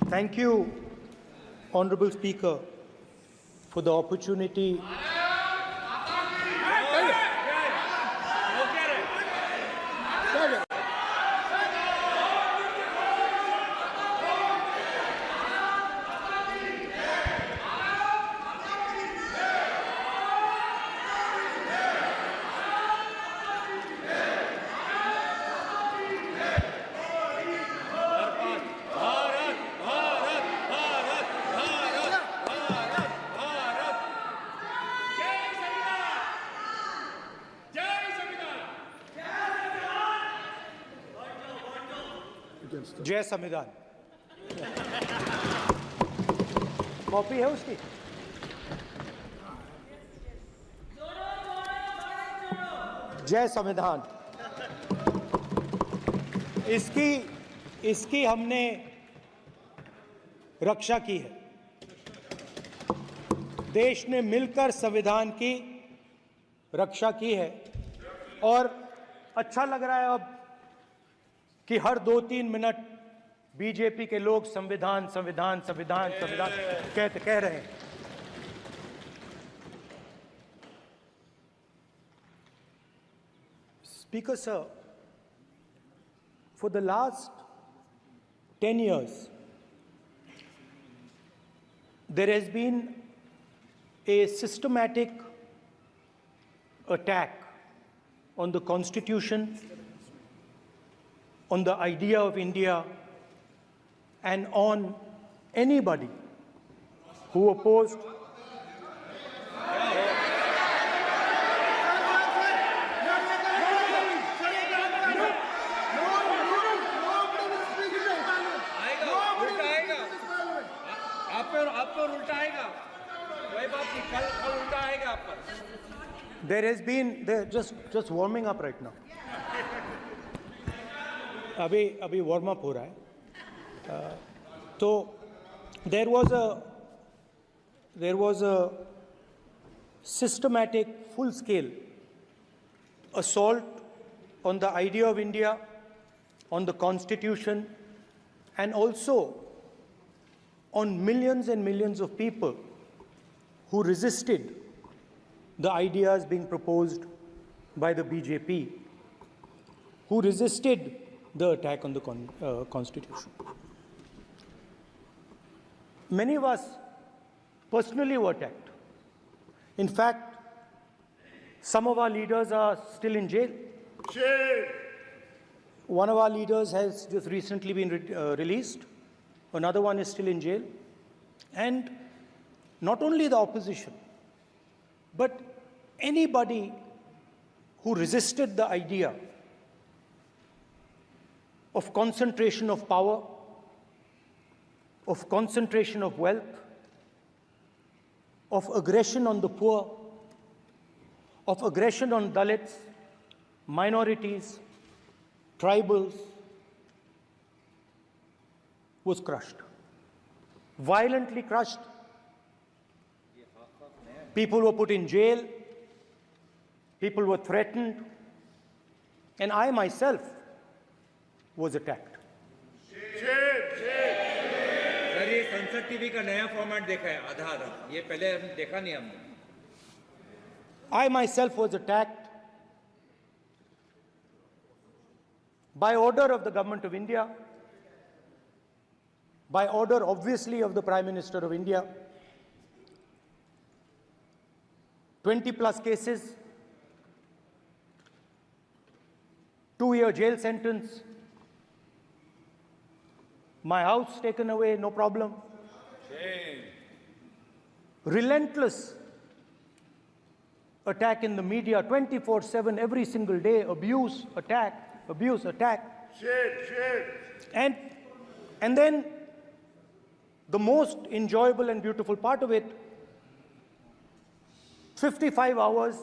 Thank you, Honorable Speaker, for the opportunity जय संविधान। Copy है उसकी? जय संविधान। इसकी हमने रक्षा की है। देश ने मिलकर संविधान की रक्षा की है और अच्छा लग रहा है अब कि हर 2-3 मिनट बीजेपी के लोग संविधान संविधान संविधान संविधान कह रहे हैं। Speaker sir, for the last 10 years, there has been a systematic attack on the Constitution, on the idea of India, and on anybody who opposed There has been just warming up right now. अभी warm up हो रहा है। तो there was a systematic, full-scale assault on the idea of India, on the Constitution, and also on millions and millions of people who resisted the ideas being proposed by the BJP, who resisted the attack on the Constitution. Many of us personally were attacked. In fact, some of our leaders are still in jail. One of our leaders has just recently been released. Another one is still in jail. And not only the opposition, but anybody who resisted the idea of concentration of power, of concentration of wealth, of aggression on the poor, of aggression on Dalits, minorities, tribals, was crushed, violently crushed. People were put in jail, people were threatened, and I myself was attacked. Sir ये संसद TV का नया format देखा है आधा आधा, ये पहले देखा नहीं हमने। I myself was attacked by order of the government of India, by order obviously of the Prime Minister of India. 20+ cases, 2-year jail sentence, my house taken away, no problem. Relentless attack in the media, 24/7, every single day, abuse, attack, abuse, attack. And then the most enjoyable and beautiful part of it, 55 hours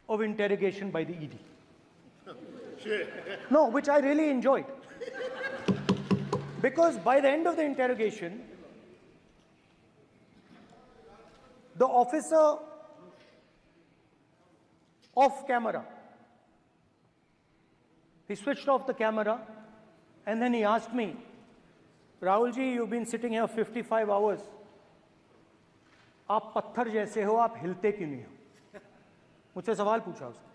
of interrogation by the ED. No, which I really enjoyed. Because by the end of the interrogation, the officer off camera, he switched off the camera and then he asked me, Rahul ji, you've been sitting here 55 hours. आप पत्थर जैसे हो, आप हिलते क्यों नहीं हो? मुझसे सवाल पूछा उसने.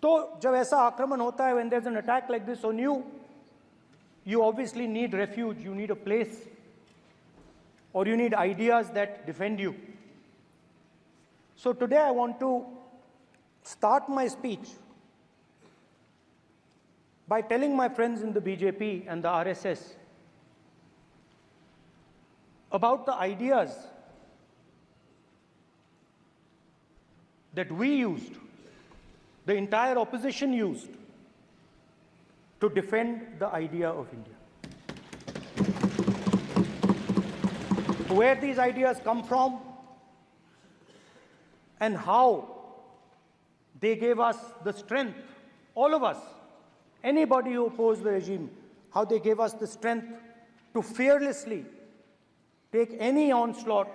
तो जब ऐसा आक्रमण होता है, when there's an attack like this on you, you obviously need refuge, you need a place, or you need ideas that defend you. So today I want to start my speech by telling my friends in the BJP and the RSS about the ideas that we used, the entire opposition used, to defend the idea of India. Where these ideas come from and how they gave us the strength, all of us, anybody who opposed the regime, how they gave us the strength to fearlessly take any onslaught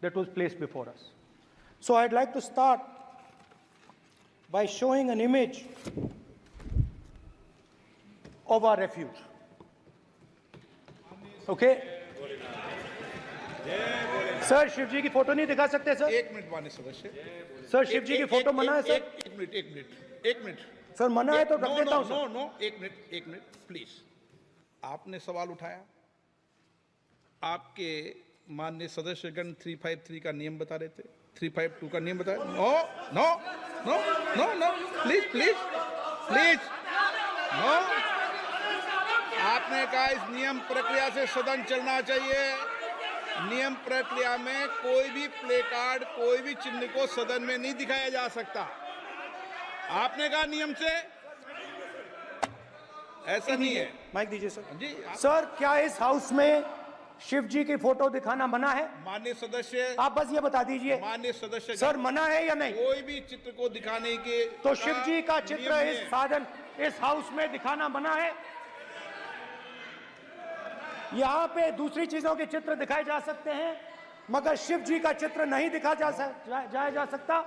that was placed before us. So I'd like to start by showing an image of our refuge. Okay? Sir Shiv ji की photo नहीं दिखा सकते sir? एक minute माननीय सदस्य. Sir Shiv ji की photo मना है सर? एक मिनट सर मना है तो रख देता हूं सर. नो एक मिनट प्लीज. आपने सवाल उठाया, आपके माननीय सदस्यगण 353 का नियम बता रहे थे, 352 का नियम बताया. No please no. आपने कहा इस नियम प्रक्रिया से सदन चलना चाहिए. नियम प्रक्रिया में कोई भी प्ले कार्ड, कोई भी चिन्ह को सदन में नहीं दिखाया जा सकता. आपने कहा नियम से, ऐसा नहीं है. माइक दीजिए सर. जी सर क्या इस हाउस में शिव जी की फोटो दिखाना मना है? माननीय सदस्य, आप बस ये बता दीजिए. माननीय सदस्य सर मना है या नहीं? कोई भी चित्र को दिखाने के तो शिव जी का नियम चित्र है. इस साधन, इस हाउस में दिखाना मना है? यहाँ पे दूसरी चीजों के चित्र दिखाए जा सकते हैं, मगर शिव जी का चित्र नहीं दिखा जा सकता.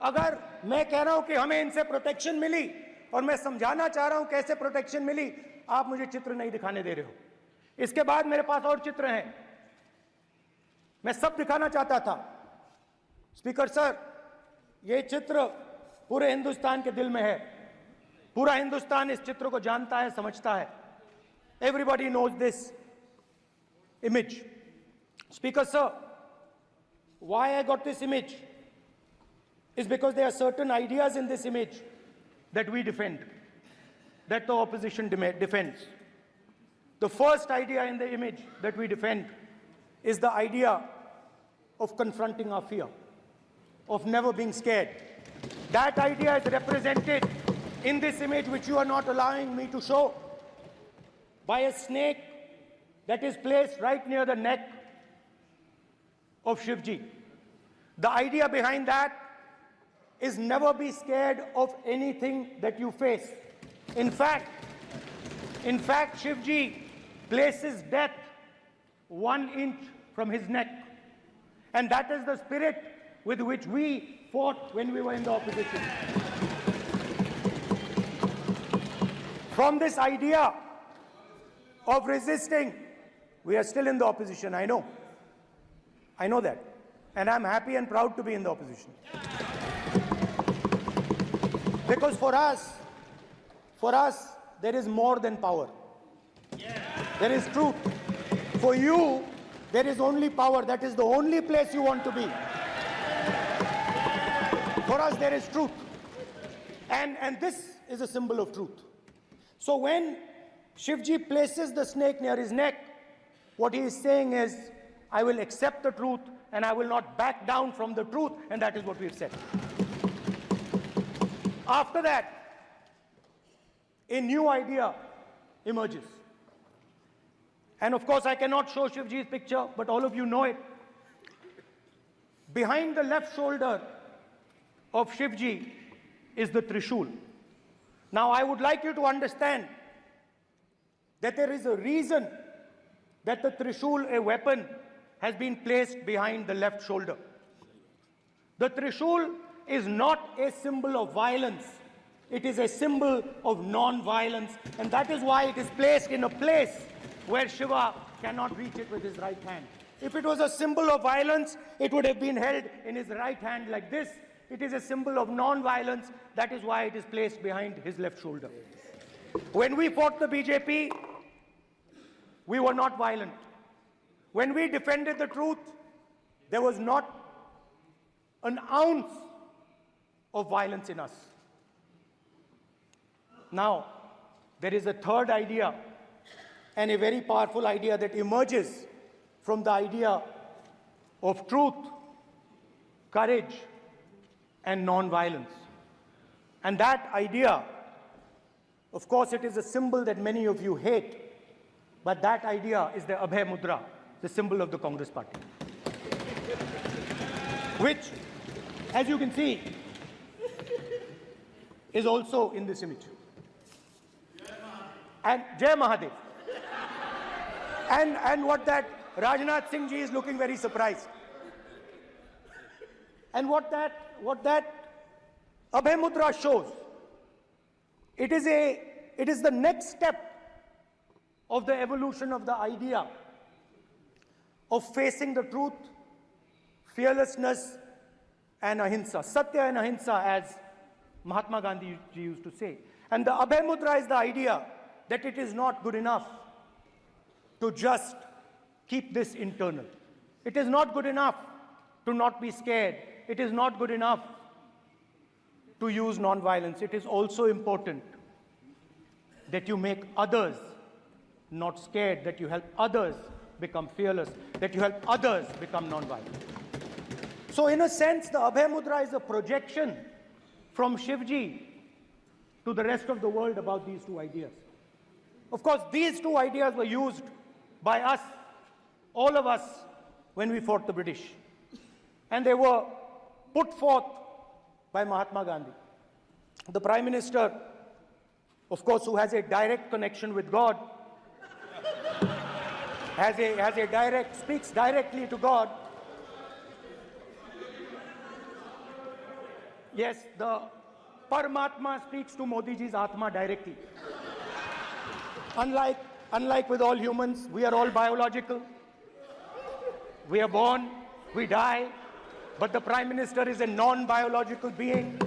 अगर मैं कह रहा हूं कि हमें इनसे प्रोटेक्शन मिली और मैं समझाना चाह रहा हूं कैसे प्रोटेक्शन मिली, आप मुझे चित्र नहीं दिखाने दे रहे हो. इसके बाद मेरे पास और चित्र हैं, मैं सब दिखाना चाहता था. स्पीकर सर, ये चित्र पूरे हिंदुस्तान के दिल में है. पूरा हिंदुस्तान इस चित्र को जानता है, समझता है. Everybody knows this image. Speaker sir, why I got this image is because there are certain ideas in this image that we defend, that the opposition defends. The first idea in the image that we defend is the idea of confronting our fear, of never being scared. That idea is represented in this image, which you are not allowing me to show, by a snake that is placed right near the neck of Shivji. The idea behind that is never be scared of anything that you face. In fact, Shivji places death 1 inch from his neck. And that is the spirit with which we fought when we were in the opposition. From this idea of resisting, we are still in the opposition, I know. I know that. And I'm happy and proud to be in the opposition. Because for us, there is more than power. There is truth. For you, there is only power. That is the only place you want to be. For us, there is truth. And this is a symbol of truth. So when Shivji places the snake near his neck, what he is saying is, I will accept the truth and I will not back down from the truth, and that is what we've said. After that, a new idea emerges. And of course, I cannot show Shivji's picture, but all of you know it. Behind the left shoulder of Shivji is the Trishul. Now, I would like you to understand that there is a reason that the Trishul, a weapon, has been placed behind the left shoulder. The Trishul is not a symbol of violence. It is a symbol of non-violence, and that is why it is placed in a place where Shiva cannot reach it with his right hand. If it was a symbol of violence, it would have been held in his right hand like this. It is a symbol of non-violence. That is why it is placed behind his left shoulder. When we fought the BJP, we were not violent. When we defended the truth, there was not an ounce of violence in us. Now, there is a third idea, and a very powerful idea that emerges from the idea of truth, courage, and non-violence. And that idea, of course, it is a symbol that many of you hate, but that idea is the Abhay Mudra, the symbol of the Congress Party, which, as you can see, is also in this image. And Jai Mahadev. And what that Rajnath Singh ji is looking very surprised. And what that Abhay Mudra shows, it is the next step of the evolution of the idea of facing the truth, fearlessness, and ahimsa. Satya and ahimsa, as Mahatma Gandhi ji used to say. And the Abhay Mudra is the idea that it is not good enough to just keep this internal. It is not good enough to not be scared. It is not good enough to use non-violence. It is also important that you make others not scared, that you help others become fearless, that you help others become non-violent. So in a sense, the Abhay Mudra is a projection from Shivji to the rest of the world about these two ideas. Of course, these two ideas were used by us, all of us, when we fought the British. And they were put forth by Mahatma Gandhi. The Prime Minister, of course, who has a direct connection with God, speaks directly to God. Yes, the Paramatma speaks to Modi ji's Atma directly. Unlike with all humans, we are all biological. We are born, we die, but the Prime Minister is a non-biological being.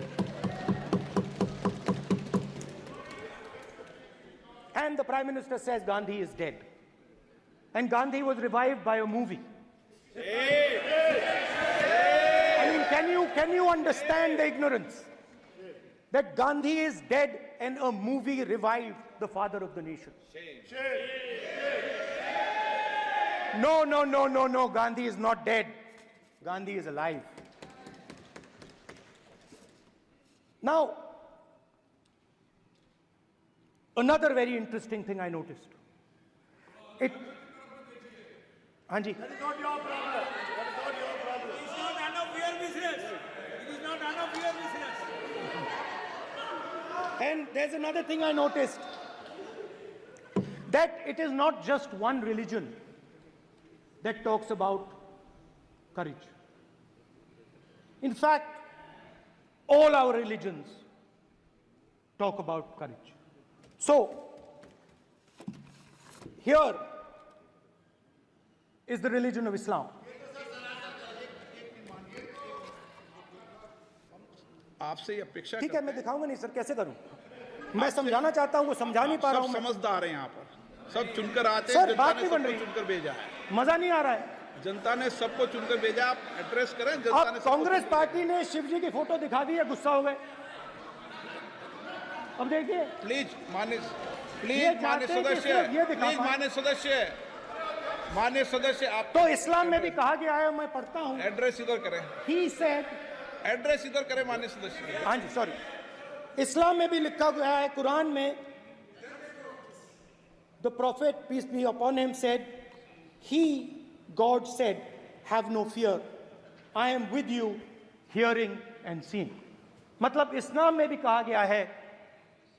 And the Prime Minister says Gandhi is dead. And Gandhi was revived by a movie. I mean, can you understand the ignorance? That Gandhi is dead and a movie revived the father of the nation. No, Gandhi is not dead. Gandhi is alive. Now, another very interesting thing I noticed. Hanji. That is not your problem. That is not your problem. It is not none of your business. It is not none of your business. And there's another thing I noticed. That it is not just one religion that talks about courage. In fact, all our religions talk about courage. So, here is the religion of Islam. आपसे ये अपेक्षा ठीक है, मैं दिखाऊंगा नहीं sir, कैसे करूं? मैं समझाना चाहता हूं, वो समझा नहीं पा रहा हूं सब मैं। समझदार हैं यहाँ पर, सब चुनकर आते हैं, सर, जनता बात ने नहीं बन सबको रही। चुनकर भेजा है, मजा नहीं आ रहा है। जनता ने सबको चुनकर भेजा। आप एड्रेस करें, जनता अब ने कांग्रेस पार्टी ने शिवजी की फोटो दिखा दी है, गुस्सा हो गए। अब देखिए, प्लीज मान्य चाहते हैं कि सदस्य, सिर्फ ये दिखा प्लीज पाएं। मान्य सदस्य आप तो इस्लाम में भी कहा गया है, मैं पढ़ता हूं। एड्रेस इधर करें, He said, एड्रेस इधर करें मान्य सदस्य। हाँ जी, सॉरी, इस्लाम में भी लिखा गया है, कुरान में, the prophet, peace be upon him, said, he, God said, have no fear, I am with you, hearing and seeing. मतलब इस्लाम में भी कहा गया है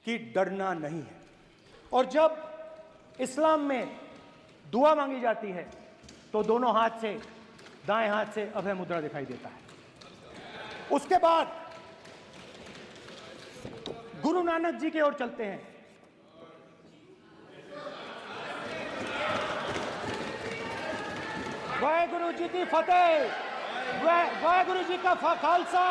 कि डरना नहीं है। और जब इस्लाम में दुआ मांगी जाती है तो दोनों हाथ से, दाएं हाथ से अभय मुद्रा दिखाई देता है। उसके बाद गुरु नानक जी की ओर चलते हैं। वाहेगुरु जी की फतेह, वाहेगुरु जी का खालसा।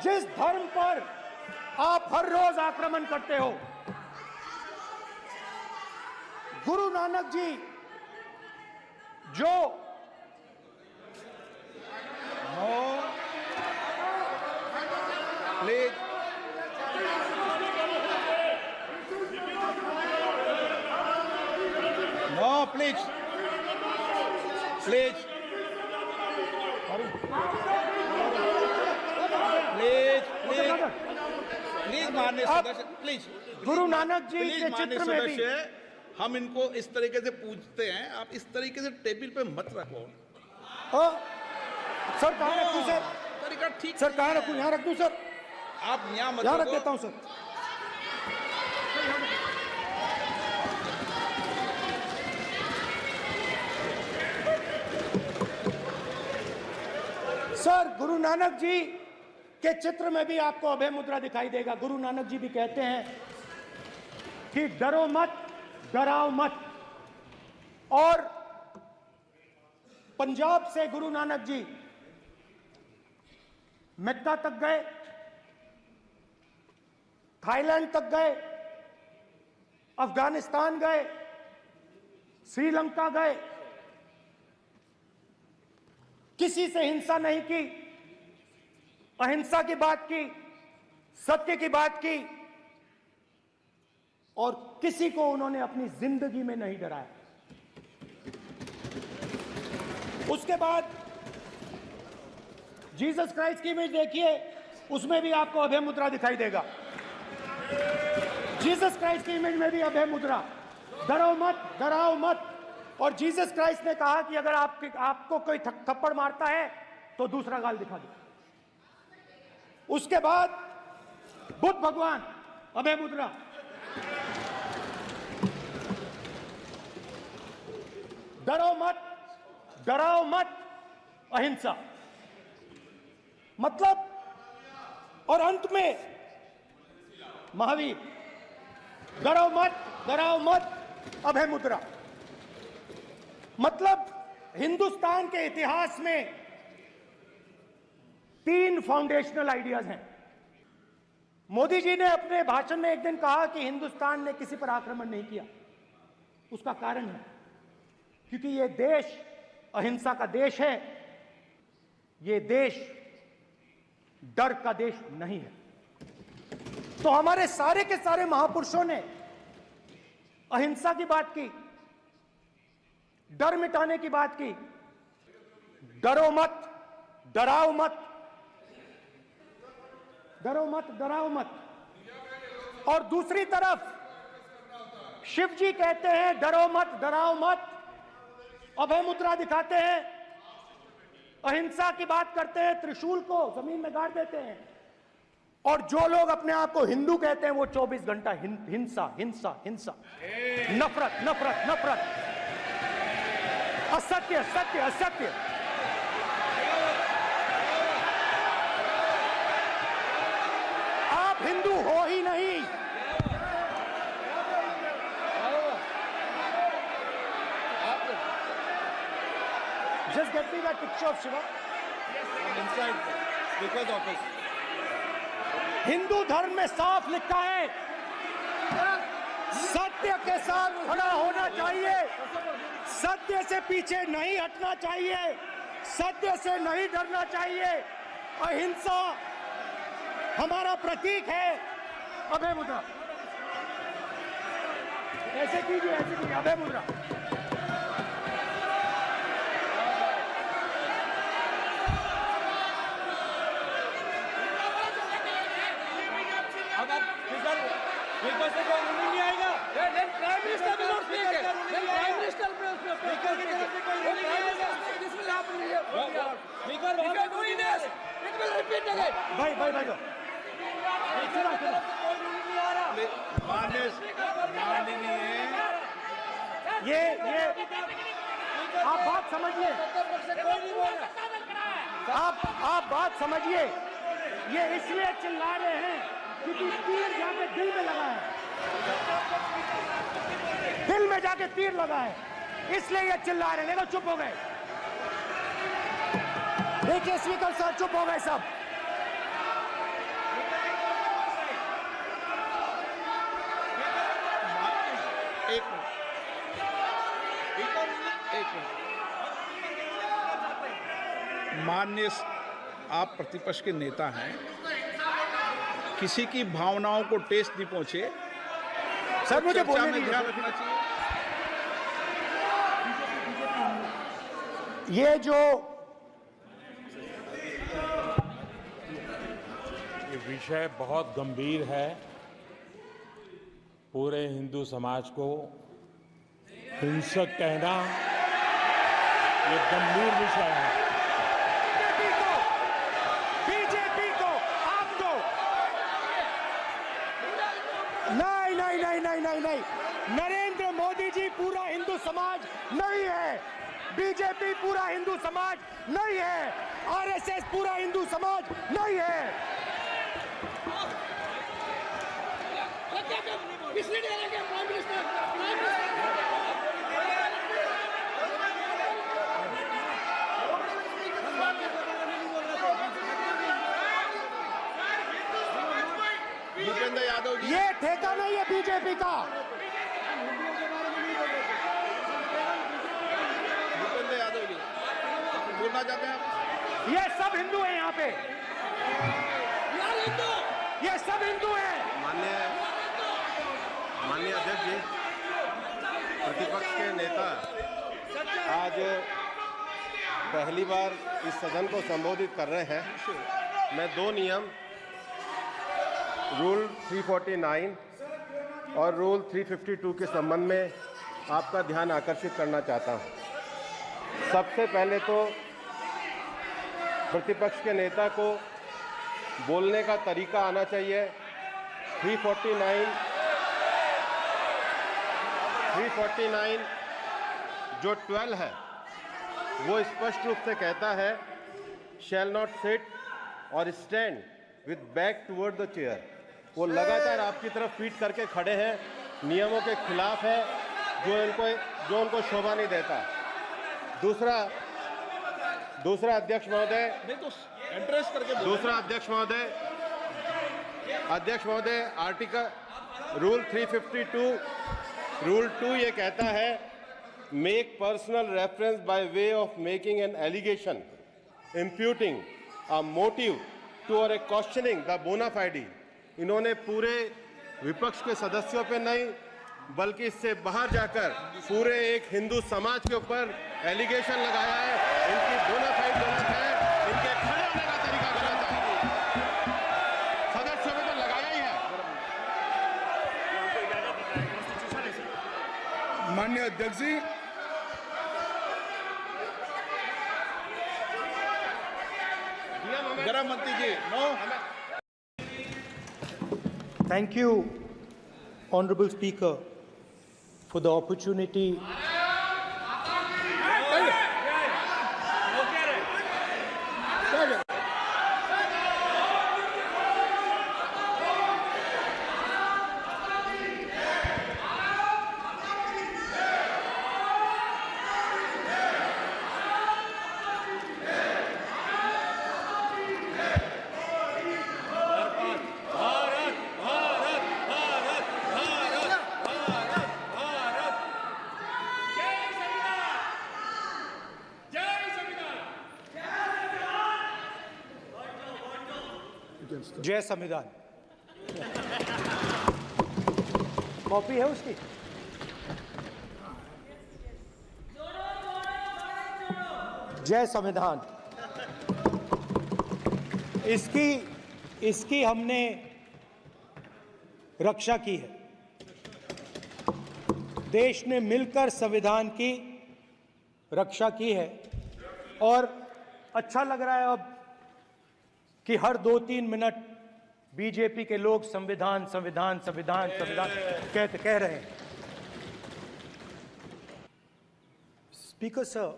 जिस धर्म पर आप हर रोज आक्रमण करते हो, गुरु नानक जी जो please no, please please please please please माननीय सदस्य, please Guru Nanak ji please के माननीय चित्र में भी सदस्य, हम इनको इस तरीके से पूछते हैं, आप इस तरीके से टेबल पे मत रखो। सर कहाँ रखूं सर? तरीका ठीक सर कहाँ नहीं रखूं? है। यहाँ रख दूं सर? आप यहाँ मत यहाँ रख रखो। देता हूं सर। सर गुरु नानक जी के चित्र में भी आपको अभय मुद्रा दिखाई देगा। गुरु नानक जी भी कहते हैं कि डरो मत, डराओ मत। और पंजाब से गुरु नानक जी मक्का तक गए, थाईलैंड तक गए, अफगानिस्तान गए, श्रीलंका गए, किसी से हिंसा नहीं की, अहिंसा की बात की, सत्य की बात की, और किसी को उन्होंने अपनी जिंदगी में नहीं डराया। उसके बाद जीसस क्राइस्ट की इमेज देखिए, उसमें भी आपको अभय मुद्रा दिखाई देगा। जीसस क्राइस्ट की इमेज में भी अभय मुद्रा, डरो मत, डराओ मत। और जीसस क्राइस्ट ने कहा कि अगर आपको कोई थप्पड़ मारता है तो दूसरा गाल दिखा दो। उसके बाद बुद्ध भगवान, अभय मुद्रा, डरो मत, डराओ मत, अहिंसा। मतलब, और अंत में महावीर, डरो मत, डराओ मत, अभय मुद्रा। मतलब हिंदुस्तान के इतिहास में 3 फाउंडेशनल आइडियाज हैं। मोदी जी ने अपने भाषण में एक दिन कहा कि हिंदुस्तान ने किसी पर आक्रमण नहीं किया। उसका कारण है क्योंकि यह देश अहिंसा का देश है, यह देश डर का देश नहीं है। तो हमारे सारे के सारे महापुरुषों ने अहिंसा की बात की, डर मिटाने की बात की। डरो मत, डराओ मत, डरो मत, डराओ मत। और दूसरी तरफ शिव जी कहते हैं डरो मत, डराओ मत, अभय मुद्रा दिखाते हैं, अहिंसा की बात करते हैं, त्रिशूल को जमीन में गाड़ देते हैं। और जो लोग अपने आप को हिंदू कहते हैं वो 24 घंटा हिंसा, हिंसा, हिंसा, नफरत, नफरत, नफरत, असत्य, सत्य, असत्य। आप हिंदू हो ही नहीं। Just get me that picture of Shiva. inside speaker's office. Hindu धर्म में साफ लिखा है, सत्य के साथ खड़ा होना चाहिए, सत्य से पीछे नहीं हटना चाहिए, सत्य से नहीं डरना चाहिए। अहिंसा हमारा प्रतीक है। अभय मुद्रा ऐसे कीजिए, ऐसे कीजिए, अभय मुद्रा। स्पीकर से कोई रूलिंग नहीं आएगा। Prime minister will not speak. Prime minister will speaker की तरफ से कोई रूलिंग नहीं आएगा। This will happen here. Speaker वहां पे doing this, it will repeat again. भाई भाई भाई स्पीकर की तरफ से कोई रूलिंग नहीं आ रहा। माननीय ये आप बात समझिए, कोई नहीं बोल रहा। आप बात समझिए। ये इसलिए चिल्ला रहे हैं क्योंकि तीर जाके दिल में लगा है, दिल में जाके तीर लगा है, इसलिए ये चिल्ला रहे हैं। देखो चुप हो गए, देखिए स्पीकर साहब चुप हो गए सब। एक मिनट, एक मिनट। माननीय आप प्रतिपक्ष के नेता हैं, किसी की भावनाओं को ठेस नहीं पहुंचे। सर मुझे चर्चा बोलने में दीजिए। ध्यान रखना चाहिए। ये जो ये विषय बहुत गंभीर है। पूरे हिंदू समाज को हिंसक कहना ये गंभीर विषय है। बीजेपी को आपको नहीं, नरेंद्र मोदी जी पूरा हिंदू समाज नहीं है, बीजेपी पूरा हिंदू समाज नहीं है, आरएसएस पूरा हिंदू समाज नहीं है। भूपेंद्र यादव जी, ये ठेका नहीं है बीजेपी का। भूपेंद्र यादव जी बोलना चाहते हैं आप? ये सब हिंदू हैं यहाँ पे, ये सब हिंदू हैं। माननीय अध्यक्ष जी, प्रतिपक्ष के नेता आज पहली बार इस सदन को संबोधित कर रहे हैं। मैं दो नियम रूल 349 और रूल 352 के संबंध में आपका ध्यान आकर्षित करना चाहता हूं। सबसे पहले तो प्रतिपक्ष के नेता को बोलने का तरीका आना चाहिए। 349 जो 12 है वो स्पष्ट रूप से कहता है शैल नॉट सिट और stand with back toward the chair. वो लगातार आपकी तरफ पीठ करके खड़े हैं, नियमों के खिलाफ है, जो उनको शोभा नहीं देता। दूसरा अध्यक्ष महोदय, नहीं तो एड्रेस करके बोलो। दूसरा अध्यक्ष महोदय आर्टिकल रूल 352 रूल 2 ये कहता है make personal reference by way of making an allegation imputing a motive to और ए क्वेश्चनिंग द बोना फाइडी। इन्होंने पूरे विपक्ष के सदस्यों पे नहीं बल्कि इससे बाहर जाकर पूरे एक हिंदू समाज के ऊपर एलिगेशन लगाया है। इनकी बोना फाइड गलत है, इनके खड़े होने का तरीका गलत है। सदस्यों में तो लगाया ही है। माननीय अध्यक्ष जी, गृह मंत्री जी, no. Thank you, Honorable Speaker, for the opportunity जय संविधान। कॉपी है उसकी? जय संविधान। इसकी हमने रक्षा की है। देश ने मिलकर संविधान की रक्षा की है और अच्छा लग रहा है अब कि हर 2-3 मिनट बीजेपी के लोग संविधान संविधान संविधान संविधान कह रहे हैं। Speaker sir,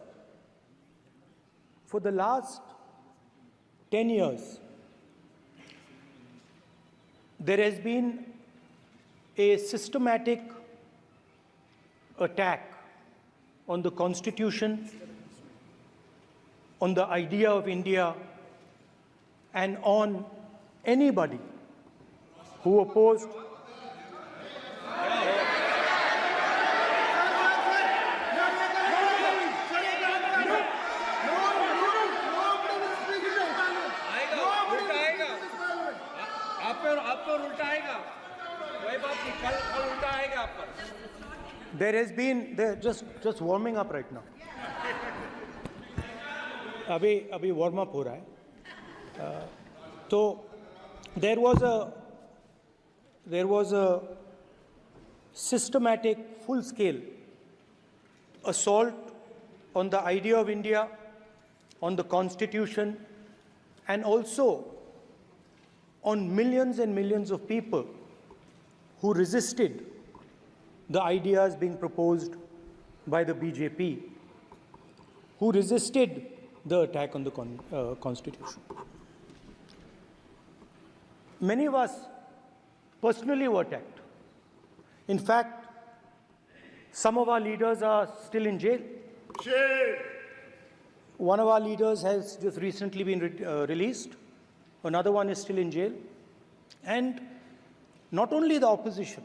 for the last 10 years, there has been a systematic attack on the Constitution, on the idea of India, and on anybody who opposed आप पर उल्टा आएगा कोई बात नहीं कल उल्टा आएगा आप पर There has been, just warming up right now. अभी warm up हो रहा है. तो there was a systematic, full-scale assault on the idea of India, on the Constitution, and also on millions and millions of people who resisted the ideas being proposed by the BJP, who resisted the attack on the Constitution. Many of us personally were attacked. In fact, some of our leaders are still in jail. One of our leaders has just recently been released. Another one is still in jail. And not only the opposition,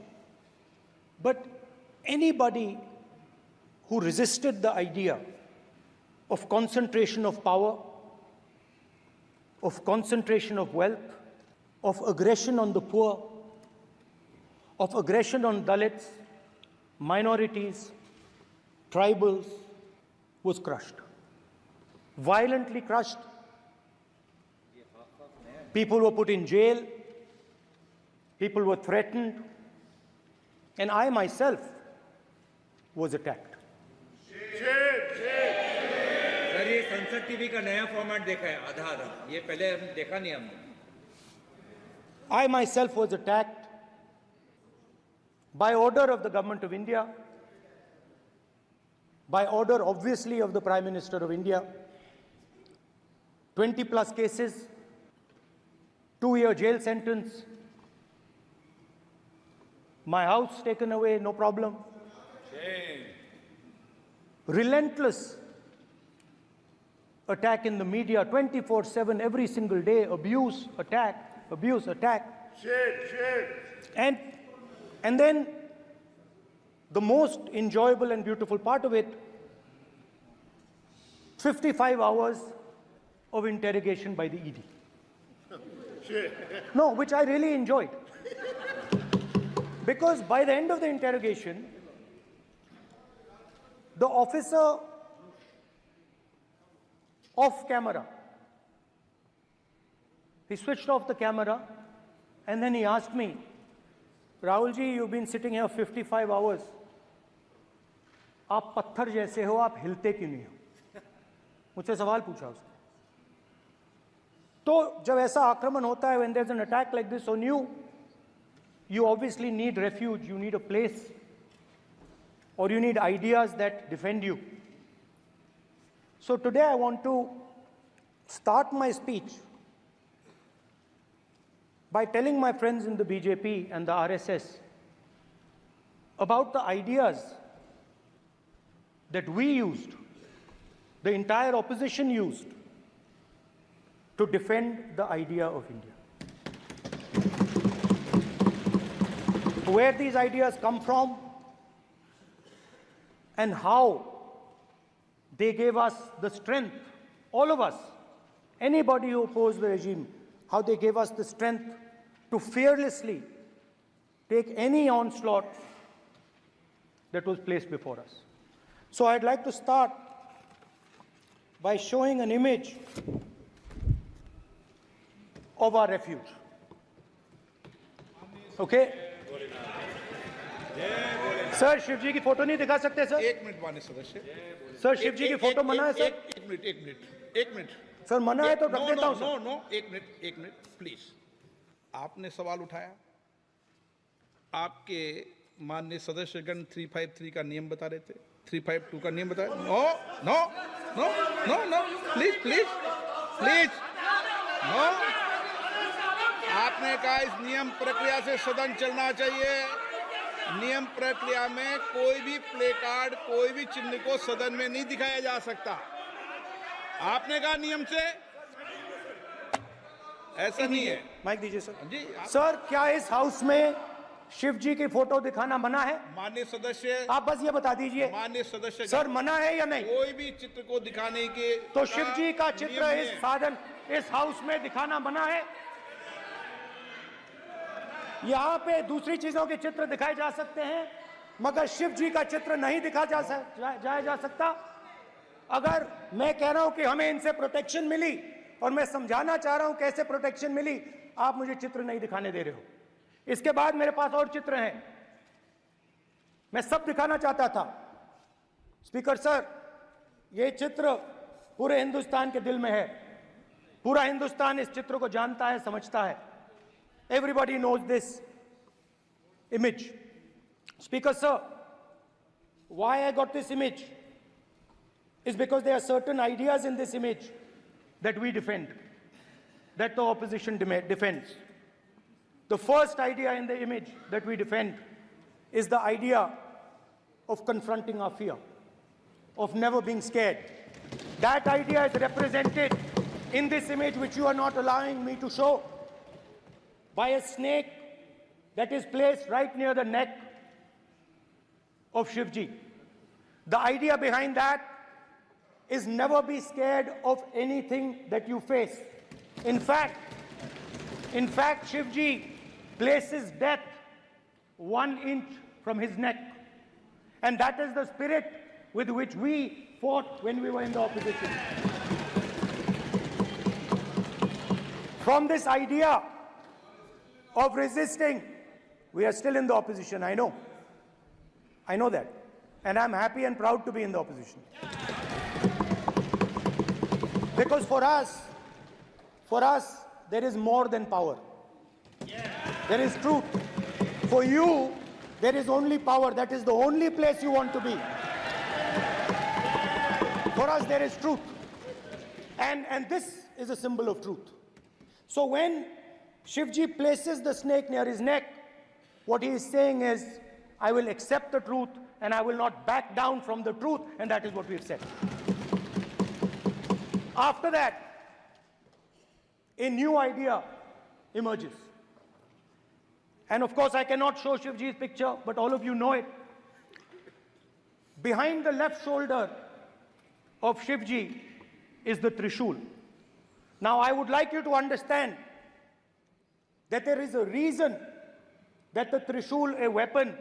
but anybody who resisted the idea of concentration of power, of concentration of wealth, of aggression on the poor, of aggression on Dalits, minorities, tribals, was crushed. Violently crushed. People were put in jail. People were threatened. And I myself was attacked. Sir ये संसद TV का नया format देखा है आधा ये पहले हम देखा नहीं हमने I myself was attacked by order of the government of India, by order obviously of the Prime Minister of India. 20 plus cases, 2-year jail sentence, my house taken away, no problem. Relentless attack in the media, 24/7, every single day, abuse, attack. And then the most enjoyable and beautiful part of it, 55 hours of interrogation by the ED. No, which I really enjoyed. Because by the end of the interrogation, the officer off camera, he switched off the camera and then he asked me, Rahul ji, you've been sitting here 55 hours. आप पत्थर जैसे हो, आप हिलते क्यों नहीं हो? मुझसे सवाल पूछा उसने. तो जब ऐसा आक्रमण होता है, when there's an attack like this on you, you obviously need refuge, you need a place, or you need ideas that defend you. So today I want to start my speech by telling my friends in the BJP and the RSS about the ideas that we used, the entire opposition used, to defend the idea of India. Where these ideas come from and how they gave us the strength, all of us, anybody who opposed the regime, how they gave us the strength to fearlessly take any onslaught that was placed before us. So I'd like to start by showing an image of our refuge. Okay? Sir Shiv ji की photo नहीं दिखा सकते sir? एक minute माननीय सदस्य. Sir Shiv ji की photo मना है सर? एक मिनट सर मना है तो रख देता हूं सर. नो एक मिनट प्लीज. आपने सवाल उठाया, आपके माननीय सदस्यगण 353 का नियम बता रहे थे, 352 का नियम बताया. No please no. आपने कहा इस नियम प्रक्रिया से सदन चलना चाहिए। नियम प्रक्रिया में कोई भी प्ले कार्ड, कोई भी चिन्ह को सदन में नहीं दिखाया जा सकता। आपने कहा नियम से, ऐसा नहीं है। माइक दीजिए सर। जी सर, क्या इस हाउस में शिव जी की फोटो दिखाना मना है? माननीय सदस्य, आप बस ये बता दीजिए माननीय सदस्य, सर, मना है या नहीं? कोई भी चित्र को दिखाने के तो शिव जी का नियम चित्र नहीं इस है। साधन, इस हाउस में दिखाना मना है? यहाँ पे दूसरी चीजों के चित्र दिखाए जा सकते हैं, मगर शिव जी का चित्र नहीं दिखा जाया जा सकता। अगर मैं कह रहा हूं कि हमें इनसे प्रोटेक्शन मिली और मैं समझाना चाह रहा हूं कैसे प्रोटेक्शन मिली, आप मुझे चित्र नहीं दिखाने दे रहे हो। इसके बाद मेरे पास और चित्र हैं, मैं सब दिखाना चाहता था। स्पीकर सर, ये चित्र पूरे हिंदुस्तान के दिल में है। पूरा हिंदुस्तान इस चित्र को जानता है, समझता है। Everybody knows this image. Speaker sir, why I got this image is because there are certain ideas in this image that we defend, that the opposition defends. The first idea in the image that we defend is the idea of confronting our fear, of never being scared. That idea is represented in this image, which you are not allowing me to show, by a snake that is placed right near the neck of Shivji. The idea behind that is never be scared of anything that you face. In fact, Shivji places death 1 inch from his neck. And that is the spirit with which we fought when we were in the opposition. From this idea of resisting, we are still in the opposition, I know. I know that. And I'm happy and proud to be in the opposition. Because for us, there is more than power. There is truth. For you, there is only power. That is the only place you want to be. For us, there is truth. And this is a symbol of truth. So when Shivji places the snake near his neck, what he is saying is, I will accept the truth and I will not back down from the truth, and that is what we've said. After that, a new idea emerges. And of course, I cannot show Shivji's picture, but all of you know it. Behind the left shoulder of Shivji is the Trishul. Now, I would like you to understand that there is a reason that the Trishul, a weapon,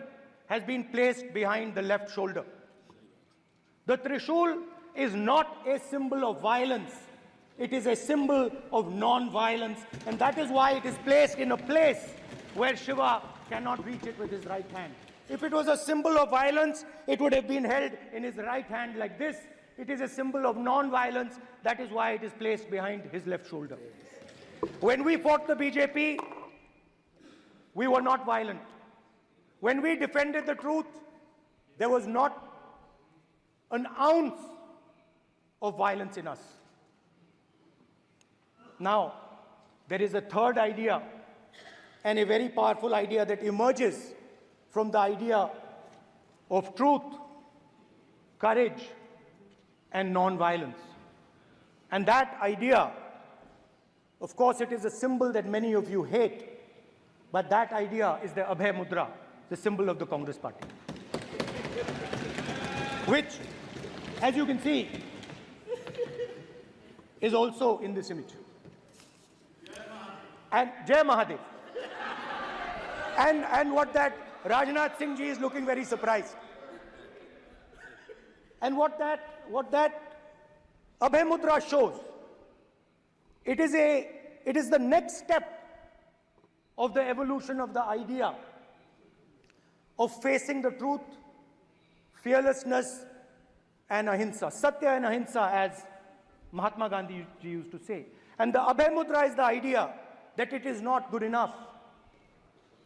has been placed behind the left shoulder. The Trishul is not a symbol of violence. It is a symbol of non-violence, and that is why it is placed in a place where Shiva cannot reach it with his right hand. If it was a symbol of violence, it would have been held in his right hand like this. It is a symbol of non-violence. That is why it is placed behind his left shoulder. When we fought the BJP, we were not violent. When we defended the truth, there was not an ounce of violence in us. Now, there is a third idea, and a very powerful idea that emerges from the idea of truth, courage, and non-violence. And that idea, of course, it is a symbol that many of you hate, but that idea is the Abhay Mudra, the symbol of the Congress Party, which, as you can see, is also in this image. And Jai Mahadev. And what that Rajnath Singh ji is looking very surprised. And what that Abhay Mudra shows, it is the next step of the evolution of the idea of facing the truth, fearlessness, and ahimsa. Satya and ahimsa, as Mahatma Gandhi ji used to say. And the Abhay Mudra is the idea that it is not good enough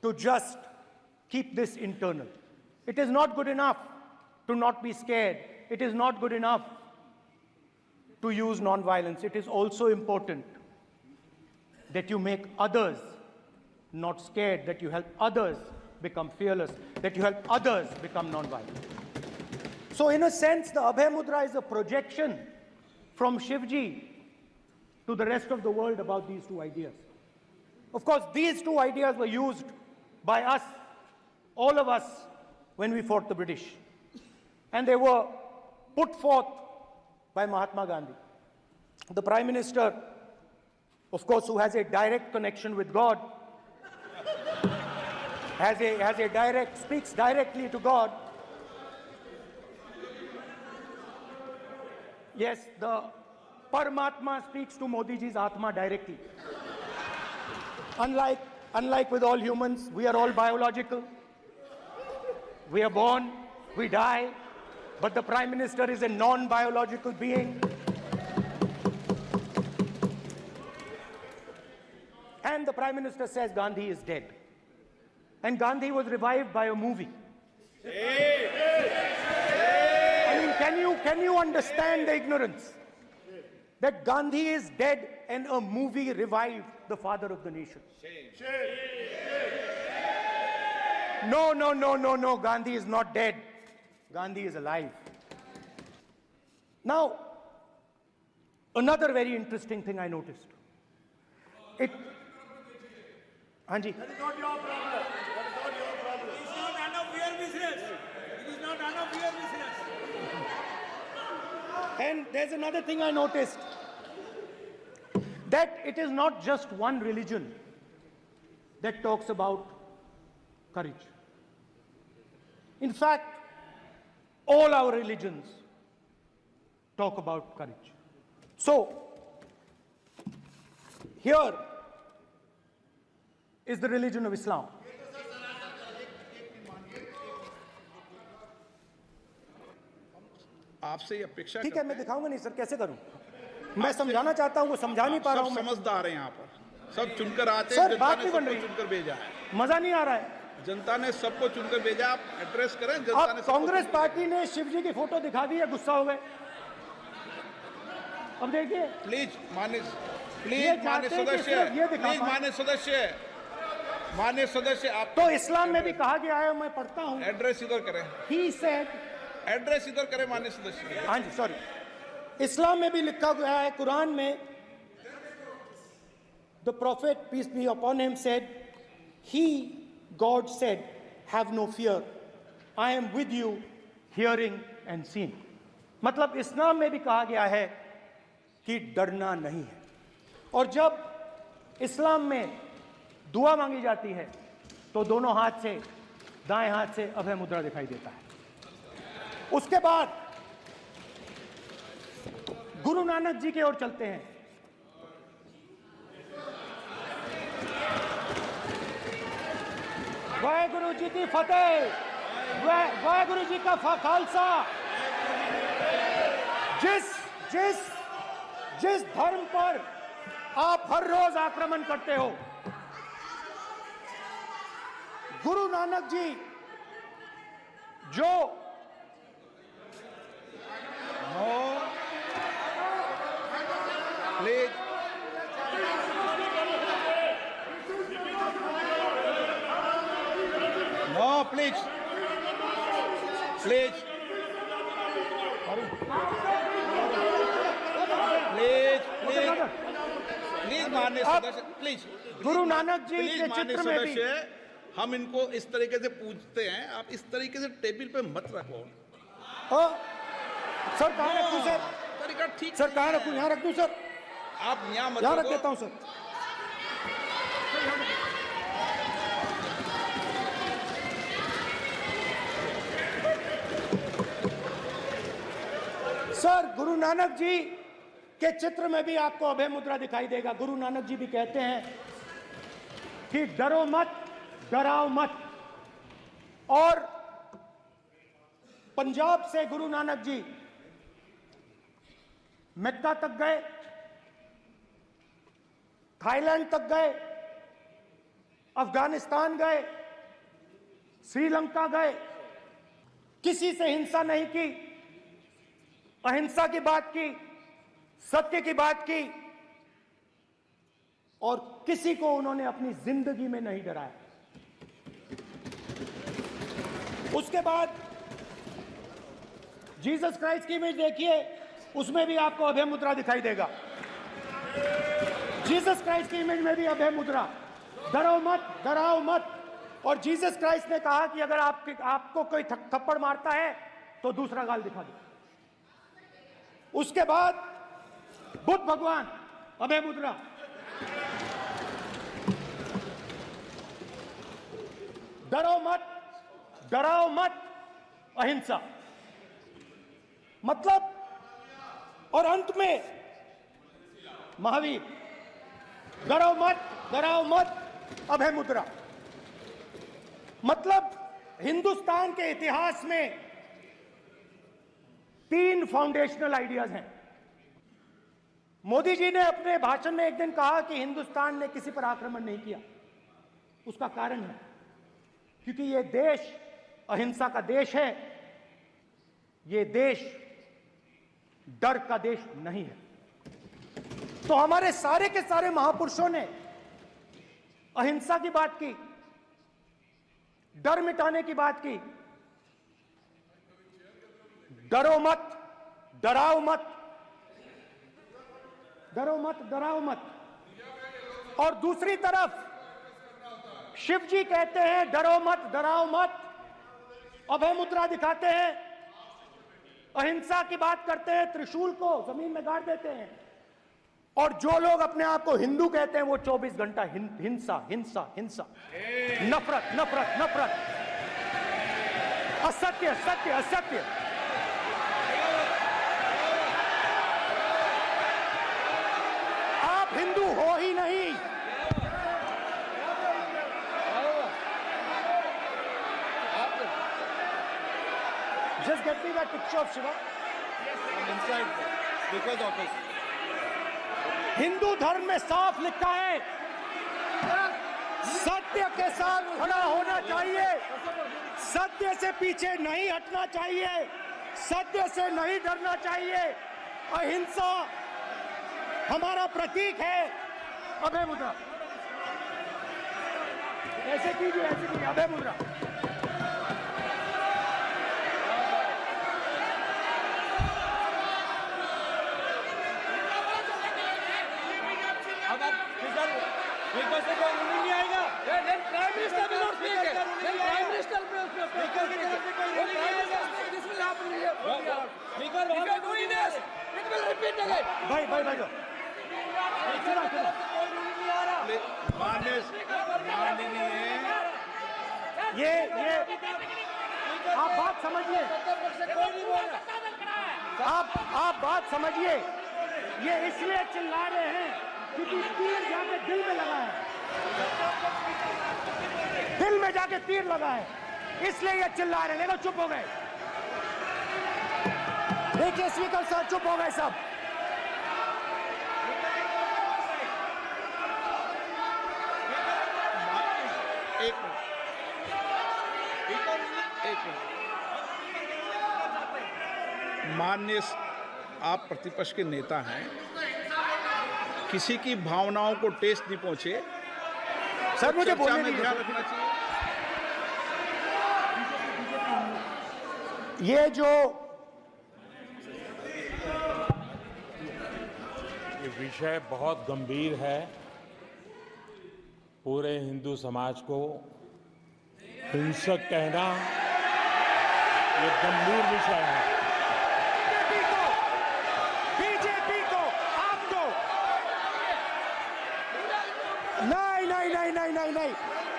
to just keep this internal. It is not good enough to not be scared. It is not good enough to use non-violence. It is also important that you make others not scared, that you help others become fearless, that you help others become non-violent. So in a sense, the Abhay Mudra is a projection from Shivji to the rest of the world about these two ideas. Of course, these two ideas were used by us, all of us, when we fought the British. And they were put forth by Mahatma Gandhi. The Prime Minister, of course, who has a direct connection with God, speaks directly to God. Yes, the Paramatma speaks to Modi ji's Atma directly. Unlike with all humans, we are all biological. We are born, we die, but the Prime Minister is a non-biological being. And the Prime Minister says Gandhi is dead. And Gandhi was revived by a movie. I mean, can you understand the ignorance? That Gandhi is dead and a movie revived the father of the nation. No, Gandhi is not dead. Gandhi is alive. Now, another very interesting thing I noticed. Hanji. That is not your problem. That is not your problem. It is not none of your business. It is not none of your business. And there's another thing I noticed. That it is not just one religion that talks about courage. In fact, all our religions talk about courage. So, here is the religion of Islam. आपसे ये अपेक्षा ठीक है, करते मैं हैं। दिखाऊंगा नहीं सर, कैसे करूं? मैं समझाना चाहता हूं, वो समझा नहीं पा रहा सब हूं मैं। समझदार हैं यहाँ पर, सब चुनकर आते हैं। सर, जनता बात ने नहीं बन सबको रही। चुनकर भेजा है। मजा नहीं आ रहा है। जनता ने सबको चुनकर भेजा। आप एड्रेस करें, जनता अब ने सबको कांग्रेस चुनकर पार्टी ने शिवजी की फोटो दिखा दी है, गुस्सा हो गए। अब देखिए, भेजा। प्लीज मान्य चाहते हैं कि सदस्य, सिर्फ ये दिखा प्लीज पाएं। मान्य सदस्य आप तो इस्लाम में भी कहा गया है, मैं पढ़ता हूं। एड्रेस इधर करें, He said, एड्रेस इधर करें मान्य सदस्य। हाँ जी, सॉरी, इस्लाम में भी लिखा गया है, कुरान में, the prophet peace be upon him said, God said, have no fear, I am with you, hearing and seeing. मतलब इस्लाम में भी कहा गया है कि डरना नहीं है। और जब इस्लाम में दुआ मांगी जाती है तो दोनों हाथ से, दाएं हाथ से अभय मुद्रा दिखाई देता है। उसके बाद गुरु नानक जी की ओर चलते हैं। वाहेगुरु जी की फतेह, वाहेगुरु जी का खालसा। जिस धर्म पर आप हर रोज आक्रमण करते हो, गुरु नानक जी जो please no, please please please मान्य सदस्य, please Guru Nanak ji please के मान्य चित्र में भी सदस्य, हम इनको इस तरीके से पूछते हैं, आप इस तरीके से टेबल पे मत रखो। सर कहाँ रखूं सर? तरीका ठीक सर कहाँ रखूं? यहाँ रख दूं सर? आप यहाँ मत यहाँ रख रखो। देता हूं सर। सर, गुरु नानक जी के चित्र में भी आपको अभय मुद्रा दिखाई देगा। गुरु नानक जी भी कहते हैं कि डरो मत, डराओ मत। और पंजाब से गुरु नानक जी मक्का तक गए, थाईलैंड तक गए, अफगानिस्तान गए, श्रीलंका गए, किसी से हिंसा नहीं की, अहिंसा की बात की, सत्य की बात की। और किसी को उन्होंने अपनी जिंदगी में नहीं डराया। उसके बाद जीसस क्राइस्ट की इमेज देखिए, उसमें भी आपको अभय मुद्रा दिखाई देगा। जीसस क्राइस्ट की इमेज में भी अभय मुद्रा, डरो मत, डराओ मत। और जीसस क्राइस्ट ने कहा कि अगर आपको कोई थप्पड़ मारता है तो दूसरा गाल दिखा दो। उसके बाद बुद्ध भगवान, अभय मुद्रा। डरो मत, डराओ मत, अहिंसा। मतलब, और अंत में महावीर, डरो मत, डराओ मत, अभय मुद्रा। मतलब हिंदुस्तान के इतिहास में 3 फाउंडेशनल आइडियाज हैं। मोदी जी ने अपने भाषण में एक दिन कहा कि हिंदुस्तान ने किसी पर आक्रमण नहीं किया। उसका कारण है क्योंकि यह देश अहिंसा का देश है, यह देश डर का देश नहीं है। तो हमारे सारे के सारे महापुरुषों ने अहिंसा की बात की, डर मिटाने की बात की। डरो मत, डराओ मत, डरो मत, डराओ मत। और दूसरी तरफ शिव जी कहते हैं डरो मत, डराओ मत, अभय मुद्रा दिखाते हैं, अहिंसा की बात करते हैं, त्रिशूल को जमीन में गाड़ देते हैं। और जो लोग अपने आप को हिंदू कहते हैं वो 24 घंटा हिंसा, हिंसा, हिंसा, नफरत, नफरत, नफरत, असत्य, सत्य, असत्य। आप हिंदू हो ही नहीं। Just get me that picture of Shiva. inside speaker's office. Hindu धर्म में साफ लिखा है, सत्य के साथ खड़ा होना चाहिए, सत्य से पीछे नहीं हटना चाहिए, सत्य से नहीं डरना चाहिए। अहिंसा हमारा प्रतीक है। अभय मुद्रा, ऐसे कीजिए, ऐसे कीजिए, अभय मुद्रा। स्पीकर से कोई नहीं आएगा। Prime minister will not speak. Prime minister will speak. Speaker नहीं आएगा। This will happen here. Speaker if you are doing this, it will repeat again. भाई भाई भाई, चला चला। माननीय ये आप बात समझिए, कोई नहीं बोल रहा। आप बात समझिए। ये इसलिए चिल्ला रहे हैं क्योंकि तीर जाके दिल में लगा है, दिल में जाके तीर लगा है, इसलिए ये चिल्ला रहे हैं। देखो चुप हो गए, देखिए स्पीकर साहब चुप हो गए सब। एक मिनट। माननीय आप प्रतिपक्ष के नेता हैं, किसी की भावनाओं को ठेस नहीं पहुंचे। सर मुझे चर्चा बोलने में दीजिए। ध्यान रखना चाहिए। ये जो ये विषय बहुत गंभीर है। पूरे हिंदू समाज को हिंसक कहना ये गंभीर विषय है। बीजेपी को आपको नहीं नहीं नहीं नहीं नहीं नहीं,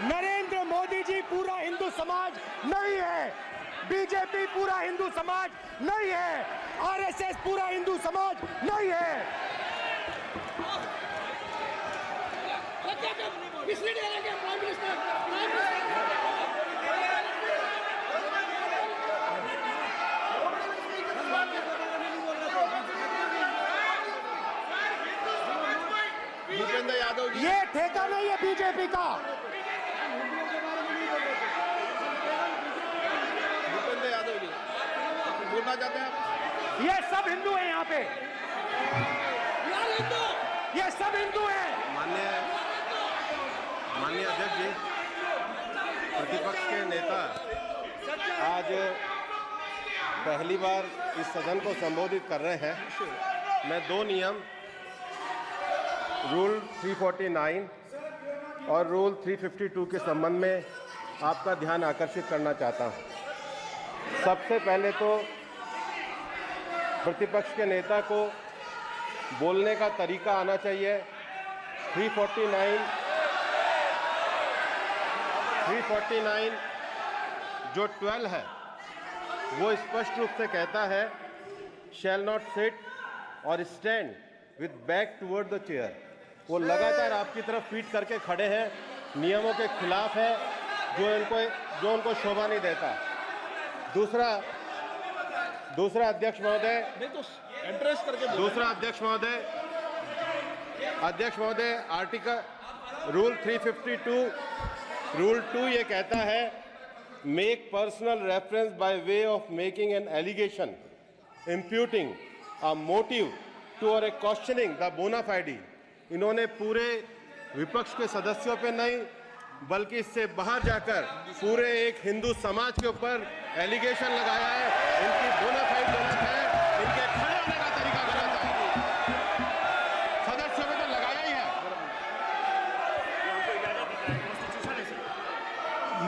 नरेंद्र मोदी जी पूरा हिंदू समाज नहीं है, बीजेपी पूरा हिंदू समाज नहीं है, आरएसएस पूरा हिंदू समाज नहीं है। भूपेंद्र यादव जी, ये ठेका नहीं है बीजेपी का। भूपेंद्र यादव जी बोलना चाहते हैं आप? ये सब हिंदू हैं यहाँ पे, ये सब हिंदू हैं। मान्य माननीय अध्यक्ष जी, प्रतिपक्ष के नेता आज पहली बार इस सदन को संबोधित कर रहे हैं। मैं दो नियम रूल 349 और रूल 352 के संबंध में आपका ध्यान आकर्षित करना चाहता हूं। सबसे पहले तो प्रतिपक्ष के नेता को बोलने का तरीका आना चाहिए। 349 जो 12 है वो स्पष्ट रूप से कहता है शैल नॉट सिट और stand with back toward the chair. वो लगातार आपकी तरफ पीठ करके खड़े हैं, नियमों के खिलाफ है, जो उनको शोभा नहीं देता। दूसरा अध्यक्ष महोदय, अध्यक्ष महोदय, आर्टिकल रूल 352 रूल 2 ये कहता है make personal reference by way of making an allegation imputing a motive to और ए क्वेश्चनिंग द बोना फाइडी। इन्होंने पूरे विपक्ष के सदस्यों पे नहीं बल्कि इससे बाहर जाकर पूरे एक हिंदू समाज के ऊपर एलिगेशन लगाया है। इनकी बोना फाइड गलत है, इनके खड़े होने का तरीका गलत है। सदस्यों में तो लगाया ही है।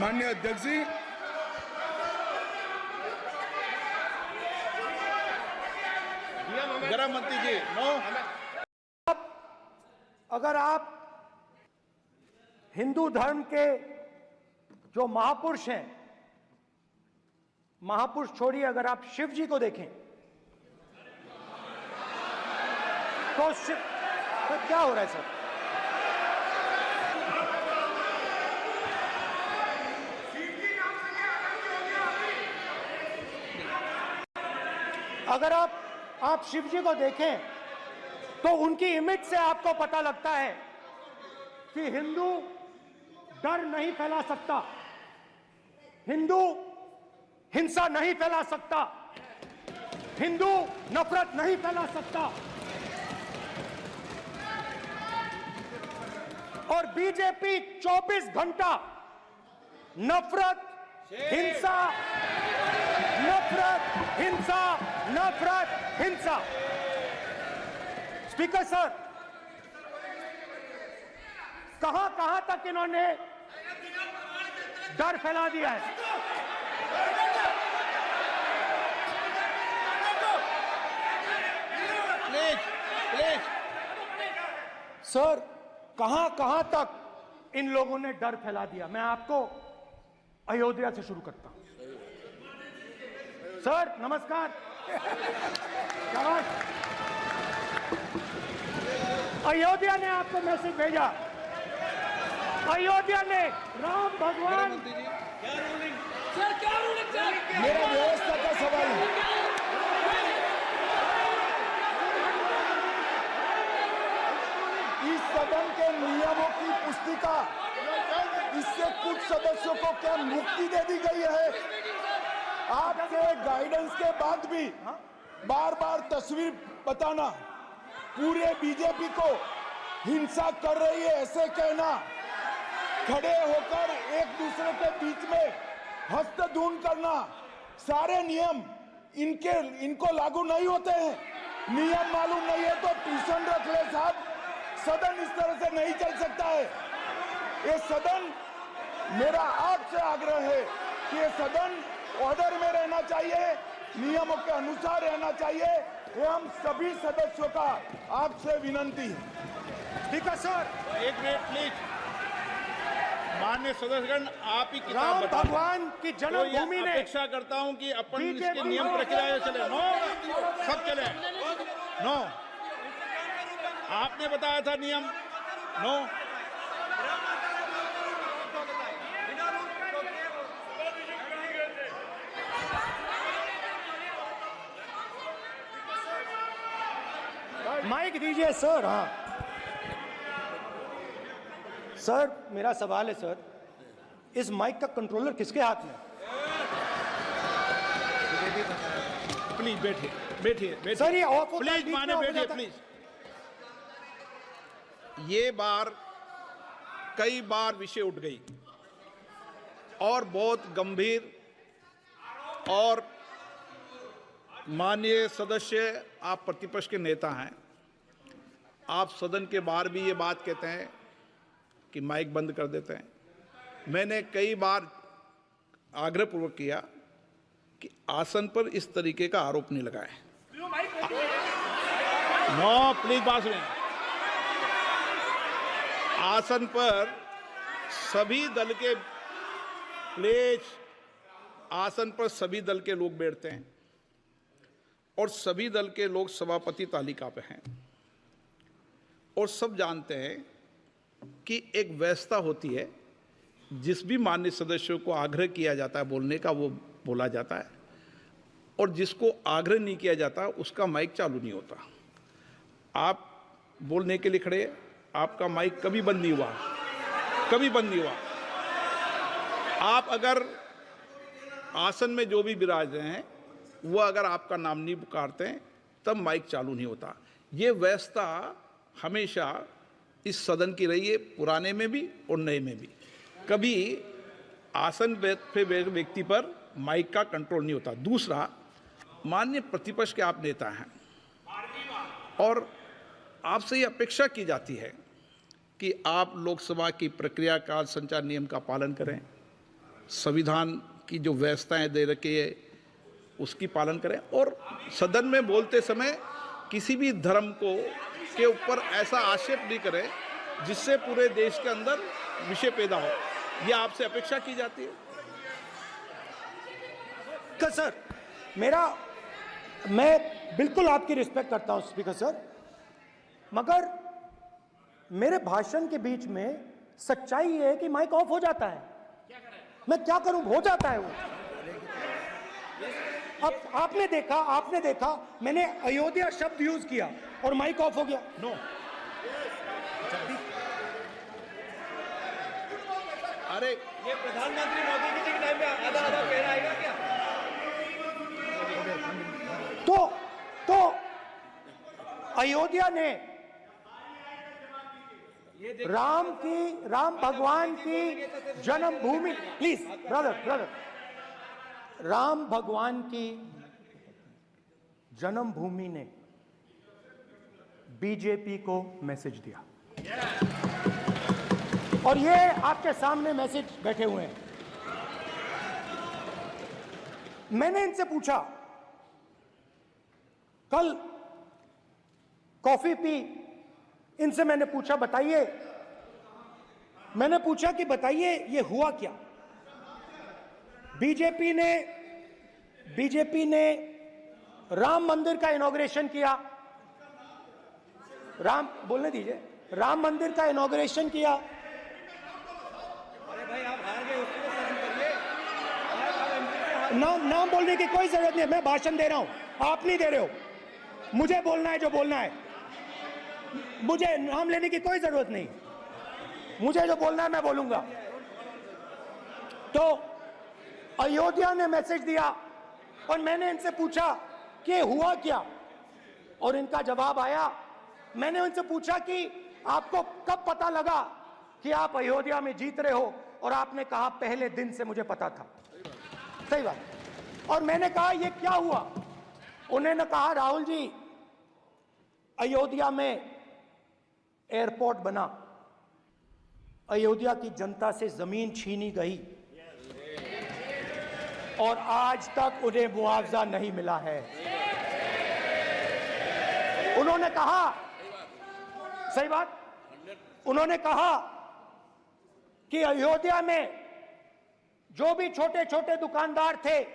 माननीय अध्यक्ष जी, गृह मंत्री जी, नो। अगर आप हिंदू धर्म के जो महापुरुष हैं, महापुरुष छोड़िए, अगर आप शिव जी को देखें तो क्या हो रहा है सर? अगर आप शिव जी को देखें तो उनकी इमेज से आपको पता लगता है कि हिंदू डर नहीं फैला सकता, हिंदू हिंसा नहीं फैला सकता, हिंदू नफरत नहीं फैला सकता। और बीजेपी 24 घंटा नफरत, हिंसा, नफरत, हिंसा, नफरत, हिंसा। स्पीकर सर, कहां तक इन्होंने डर फैला दिया है? प्लीज सर, कहां तक इन लोगों ने डर फैला दिया? मैं आपको अयोध्या से शुरू करता हूं। सर नमस्कार। अयोध्या ने आपको मैसेज भेजा। अयोध्या ने राम भगवान, मेरा व्यवस्था का सवाल है। इस सदन के नियमों की पुस्तिका, इससे कुछ सदस्यों को क्या मुक्ति दे दी गई है? आपके गाइडेंस के बाद भी बार बार तस्वीर बताना, पूरे बीजेपी को हिंसा कर रही है ऐसे कहना, खड़े होकर एक दूसरे के बीच में हस्तधून करना, सारे नियम इनको लागू नहीं होते हैं। नियम मालूम नहीं है तो ट्यूशन रख ले साहब। सदन इस तरह से नहीं चल सकता है। ये सदन, मेरा आपसे आग्रह है कि ये सदन ऑर्डर में रहना चाहिए, नियमों के अनुसार रहना चाहिए। ये हम सभी सदस्यों का आपसे विनंती है। स्पीकर सर, एक मिनट प्लीज। माननीय सदस्यगण, आप ही किताब राम बताओ। भगवान की जन्मभूमि ने, अपेक्षा करता हूं कि अपन इसके नियम प्रक्रिया चले। नो, सब चले। नो, आपने बताया था नियम। नो, माइक दीजिए सर। हाँ सर, मेरा सवाल है सर, इस माइक का कंट्रोलर किसके हाथ में? प्लीज बैठिए, बैठिए सर ये ऑफ होता है, प्लीज बीच में माने ऑफ हो बैठिए जाता है। प्लीज। ये बार कई बार विषय उठ गई और बहुत गंभीर, और माननीय सदस्य, आप प्रतिपक्ष के नेता हैं, आप सदन के बाहर भी ये बात कहते हैं कि माइक बंद कर देते हैं। मैंने कई बार आग्रहपूर्वक किया कि आसन पर इस तरीके का आरोप नहीं लगाएं। नो प्लीज, बात सुनिए। आसन पर सभी दल के प्लेज, आसन पर सभी दल के लोग बैठते हैं और सभी दल के लोग सभापति तालिका पे हैं, और सब जानते हैं कि एक व्यवस्था होती है, जिस भी माननीय सदस्यों को आग्रह किया जाता है बोलने का वो बोला जाता है, और जिसको आग्रह नहीं किया जाता उसका माइक चालू नहीं होता। आप बोलने के लिए खड़े, आपका माइक कभी बंद नहीं हुआ, कभी बंद नहीं हुआ। आप अगर आसन में जो भी विराज रहे हैं वो अगर आपका नाम नहीं पुकारते हैं तब माइक चालू नहीं होता। ये व्यवस्था हमेशा इस सदन की रही है, पुराने में भी और नए में भी। कभी आसन पे व्यक्ति पर माइक का कंट्रोल नहीं होता। दूसरा, माननीय प्रतिपक्ष के आप नेता हैं और आपसे ये अपेक्षा की जाती है कि आप लोकसभा की प्रक्रिया का, संचार नियम का पालन करें, संविधान की जो व्यवस्थाएं दे रखी है उसकी पालन करें, और सदन में बोलते समय किसी भी धर्म को के ऊपर ऐसा आक्षेप नहीं करें जिससे पूरे देश के अंदर विषय पैदा हो। ये आपसे अपेक्षा की जाती है। सर, मैं बिल्कुल आपकी रिस्पेक्ट करता हूं स्पीकर सर, मगर मेरे भाषण के बीच में सच्चाई ये है कि माइक ऑफ हो जाता है। मैं क्या करूं, हो जाता है वो। अब आपने देखा मैंने अयोध्या शब्द यूज किया और माइक ऑफ हो गया। नो, अरे ये प्रधानमंत्री मोदी जी के टाइम में आधा आधा कह आएगा क्या? तो अयोध्या ने राम भगवान की जन्मभूमि, प्लीज ब्रदर, राम भगवान की जन्मभूमि ने बीजेपी को मैसेज दिया, और ये आपके सामने मैसेज बैठे हुए हैं। मैंने इनसे पूछा, कल कॉफी पी, इनसे मैंने पूछा बताइए, मैंने पूछा कि बताइए ये हुआ क्या। बीजेपी ने राम मंदिर का इनॉग्रेशन किया, बोलने दीजिए, राम मंदिर का इनॉग्रेशन किया। अरे भाई आप हार गए, उसको सहन करिए। नाम बोलने की कोई जरूरत नहीं है, मैं भाषण दे रहा हूं, आप नहीं दे रहे हो। मुझे बोलना है जो बोलना है, मुझे नाम लेने की कोई जरूरत नहीं, मुझे जो बोलना है मैं बोलूंगा। तो अयोध्या ने मैसेज दिया और मैंने इनसे पूछा कि हुआ क्या, और इनका जवाब आया। मैंने उनसे पूछा कि आपको कब पता लगा कि आप अयोध्या में जीत रहे हो, और आपने कहा पहले दिन से मुझे पता था। सही बात। और मैंने कहा ये क्या हुआ, उन्होंने कहा राहुल जी, अयोध्या में एयरपोर्ट बना, अयोध्या की जनता से जमीन छीनी गई और आज तक उन्हें मुआवजा नहीं मिला है। उन्होंने कहा, सही बात, उन्होंने कहा कि अयोध्या में जो भी छोटे छोटे दुकानदार थे,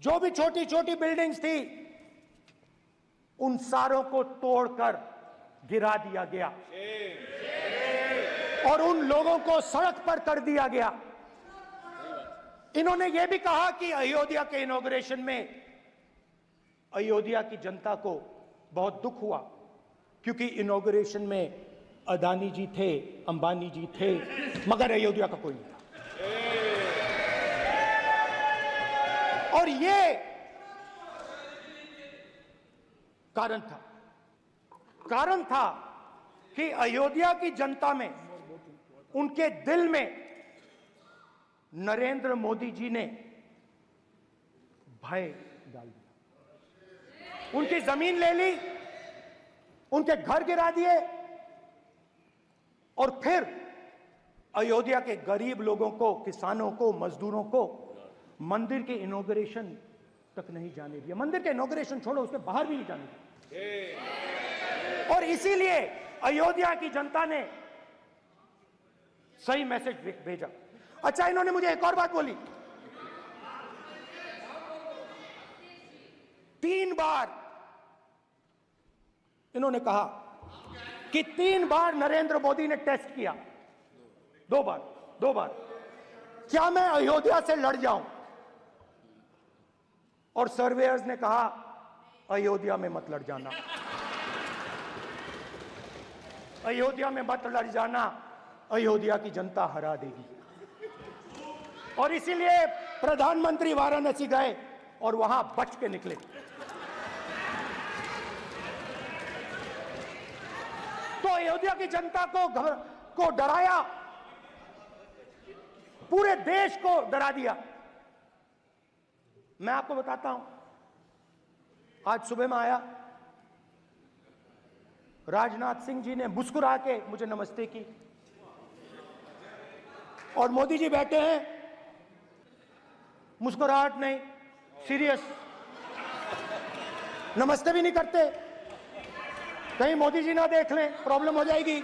जो भी छोटी छोटी बिल्डिंग्स थी, उन सारों को तोड़कर गिरा दिया गया और उन लोगों को सड़क पर कर दिया गया। इन्होंने यह भी कहा कि अयोध्या के इनॉग्रेशन में अयोध्या की जनता को बहुत दुख हुआ, क्योंकि इनॉग्रेशन में अदानी जी थे, अंबानी जी थे, मगर अयोध्या का कोई नहीं था। और ये कारण था कि अयोध्या की जनता में उनके दिल में नरेंद्र मोदी जी ने भय डाल दिया। उनकी जमीन ले ली, उनके घर गिरा दिए और फिर अयोध्या के गरीब लोगों को, किसानों को, मजदूरों को मंदिर के इनॉग्रेशन तक नहीं जाने दिया। मंदिर के इनॉग्रेशन छोड़ो, उसके बाहर भी नहीं जाने दिया। और इसीलिए अयोध्या की जनता ने सही मैसेज भेजा। अच्छा, इन्होंने मुझे एक और बात बोली, 3 बार इन्होंने कहा कि 3 बार नरेंद्र मोदी ने टेस्ट किया, 2 बार क्या मैं अयोध्या से लड़ जाऊं? और सर्वेयर्स ने कहा अयोध्या में मत लड़ जाना, अयोध्या में मत लड़ जाना, अयोध्या की जनता हरा देगी। और इसीलिए प्रधानमंत्री वाराणसी गए और वहां बच के निकले। तो अयोध्या की जनता को डराया, पूरे देश को डरा दिया। मैं आपको बताता हूं, आज सुबह में आया, राजनाथ सिंह जी ने मुस्कुरा के मुझे नमस्ते की और मोदी जी बैठे हैं, मुस्कुराहट नहीं, सीरियस, नमस्ते भी नहीं करते। कहीं मोदी जी ना देख लें, प्रॉब्लम हो जाएगी।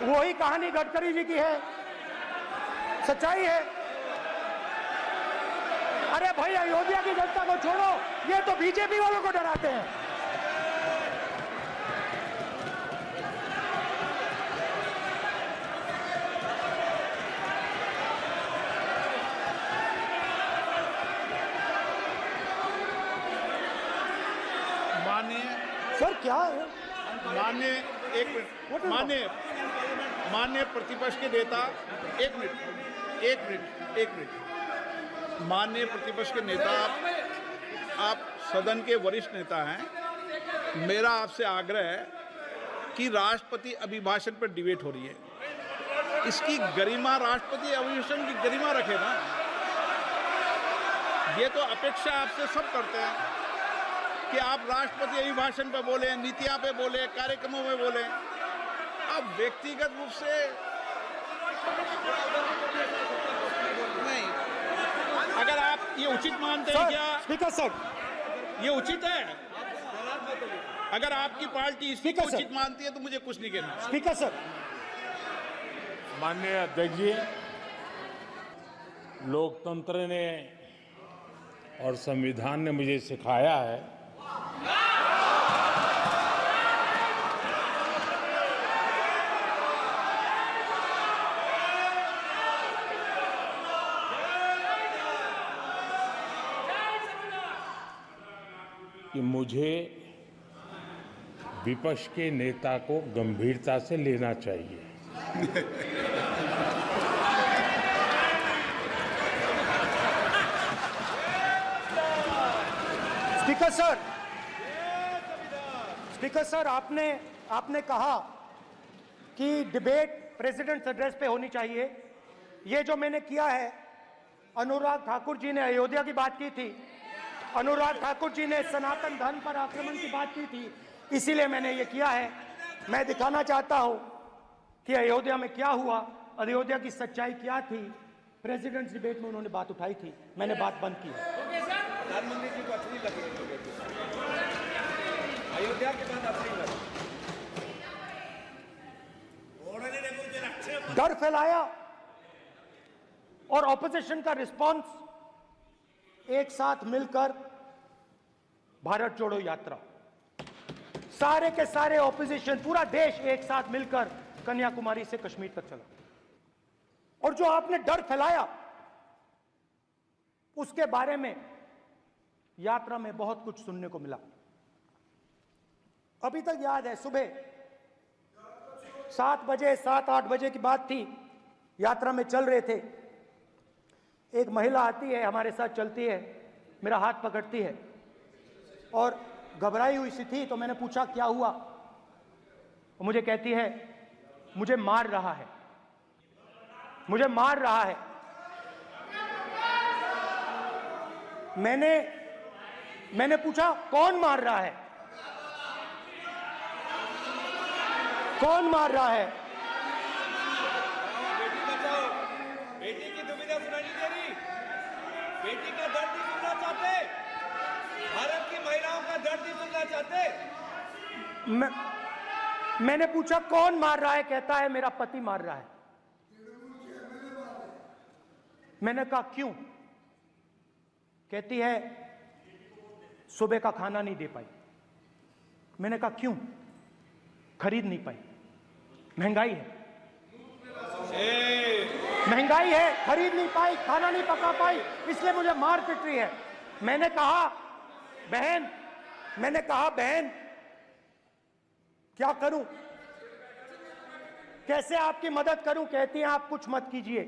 वही कहानी गडकरी जी की है, सच्चाई है। अरे भाई, अयोध्या की जनता को छोड़ो, ये तो बीजेपी वालों को डराते हैं। माननीय सर क्या है? माननीय एक मिनट, माननीय प्रतिपक्ष के नेता, एक मिनट, माननीय प्रतिपक्ष के नेता, आप सदन के वरिष्ठ नेता हैं। मेरा आपसे आग्रह है कि राष्ट्रपति अभिभाषण पर डिबेट हो रही है, इसकी गरिमा, राष्ट्रपति अभिभाषण की गरिमा रखे ना। ये तो अपेक्षा आपसे सब करते हैं कि आप राष्ट्रपति अभिभाषण पे बोले, नीतियां पे बोले, कार्यक्रमों में बोले। अब व्यक्तिगत रूप से नहीं। अगर आप ये उचित मानते हैं, क्या स्पीकर सर, ये उचित है? अगर आपकी पार्टी इसको उचित मानती है तो मुझे कुछ नहीं कहना। स्पीकर सर, माननीय अध्यक्ष जी, लोकतंत्र ने और संविधान ने मुझे सिखाया है कि मुझे विपक्ष के नेता को गंभीरता से लेना चाहिए। स्पीकर सर, आपने कहा कि डिबेट प्रेसिडेंट्स एड्रेस पे होनी चाहिए। ये जो मैंने किया है, अनुराग ठाकुर जी ने अयोध्या की बात की थी, अनुराग ठाकुर जी ने सनातन धर्म पर आक्रमण की बात की थी, इसीलिए मैंने ये किया है। मैं दिखाना चाहता हूं कि अयोध्या में क्या हुआ, अयोध्या की सच्चाई क्या थी। प्रेसिडेंट्स डिबेट में उन्होंने बात उठाई थी, मैंने बात बंद की। प्रधानमंत्री जी को अच्छी लगी अयोध्या के बाद अच्छी लगी, डर फैलाया और ऑपोजिशन का रिस्पांस एक साथ मिलकर भारत जोड़ो यात्रा, सारे के सारे ऑपोजिशन, पूरा देश एक साथ मिलकर कन्याकुमारी से कश्मीर तक चला। और जो आपने डर फैलाया, उसके बारे में यात्रा में बहुत कुछ सुनने को मिला। अभी तक याद है, सुबह 7 बजे 7-8 बजे की बात थी, यात्रा में चल रहे थे, एक महिला आती है, हमारे साथ चलती है, मेरा हाथ पकड़ती है और घबराई हुई सी थी। तो मैंने पूछा क्या हुआ, मुझे कहती है मुझे मार रहा है। मुझे मार रहा है। मैंने पूछा कौन मार रहा है, कौन मार रहा है? बेटी बचाओ, बेटी की दुविधा सुनाई नहीं दे रही, बेटी का दर्द नहीं सुनना चाहते, भारत की महिलाओं का दर्द नहीं सुनना चाहते। मैंने पूछा कौन मार रहा है, कहता है मेरा पति मार रहा है। मैंने कहा क्यों? कहती है सुबह का खाना नहीं दे पाई। मैंने कहा क्यों? खरीद नहीं पाई। महंगाई है, महंगाई है, खरीद नहीं पाई, खाना नहीं पका पाई, इसलिए मुझे मार पिट रही है। मैंने कहा बहन क्या करूं, कैसे आपकी मदद करूं? कहती हैं आप कुछ मत कीजिए,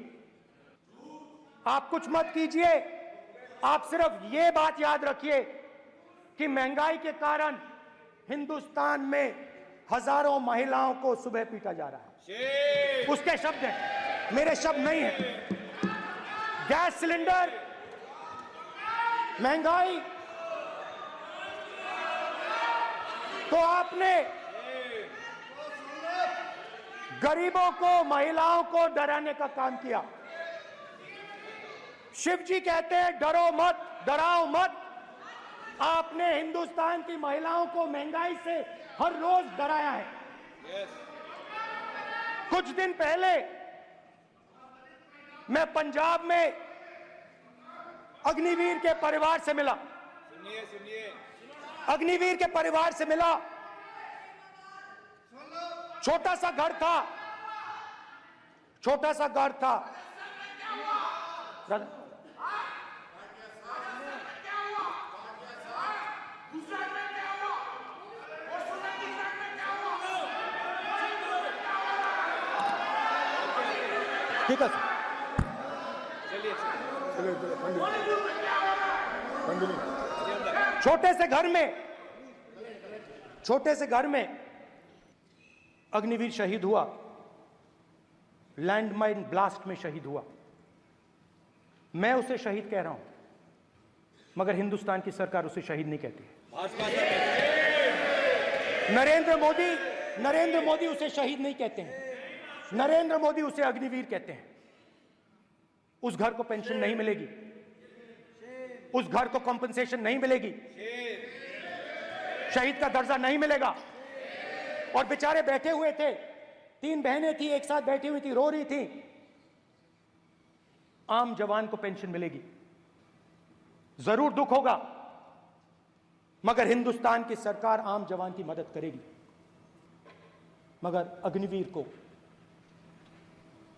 आप कुछ मत कीजिए, आप सिर्फ ये बात याद रखिए कि महंगाई के कारण हिंदुस्तान में हजारों महिलाओं को सुबह पीटा जा रहा है। उसके शब्द हैं, मेरे शब्द नहीं हैं। गैस सिलेंडर, महंगाई, तो आपने गरीबों को, महिलाओं को डराने का काम किया। शिव जी कहते हैं डरो मत, डराओ मत। आपने हिंदुस्तान की महिलाओं को महंगाई से हर रोज डराया है। कुछ दिन पहले मैं पंजाब में अग्निवीर के परिवार से मिला। सुनिए, अग्निवीर के परिवार से मिला। छोटा सा घर था, छोटा सा घर था। ठीक है छोटे से घर में अग्निवीर शहीद हुआ, लैंडमाइन ब्लास्ट में शहीद हुआ। मैं उसे शहीद कह रहा हूं, मगर हिंदुस्तान की सरकार उसे शहीद नहीं कहती है। नरेंद्र मोदी उसे शहीद नहीं कहते हैं, नरेंद्र मोदी उसे अग्निवीर कहते हैं। उस घर को पेंशन नहीं मिलेगी, उस घर को कॉम्पनसेशन नहीं मिलेगी, शहीद का दर्जा नहीं मिलेगा। और बेचारे बैठे हुए थे, 3 बहनें थी, एक साथ बैठी हुई थी, रो रही थी। आम जवान को पेंशन मिलेगी, जरूर दुख होगा, मगर हिंदुस्तान की सरकार आम जवान की मदद करेगी। मगर अग्निवीर को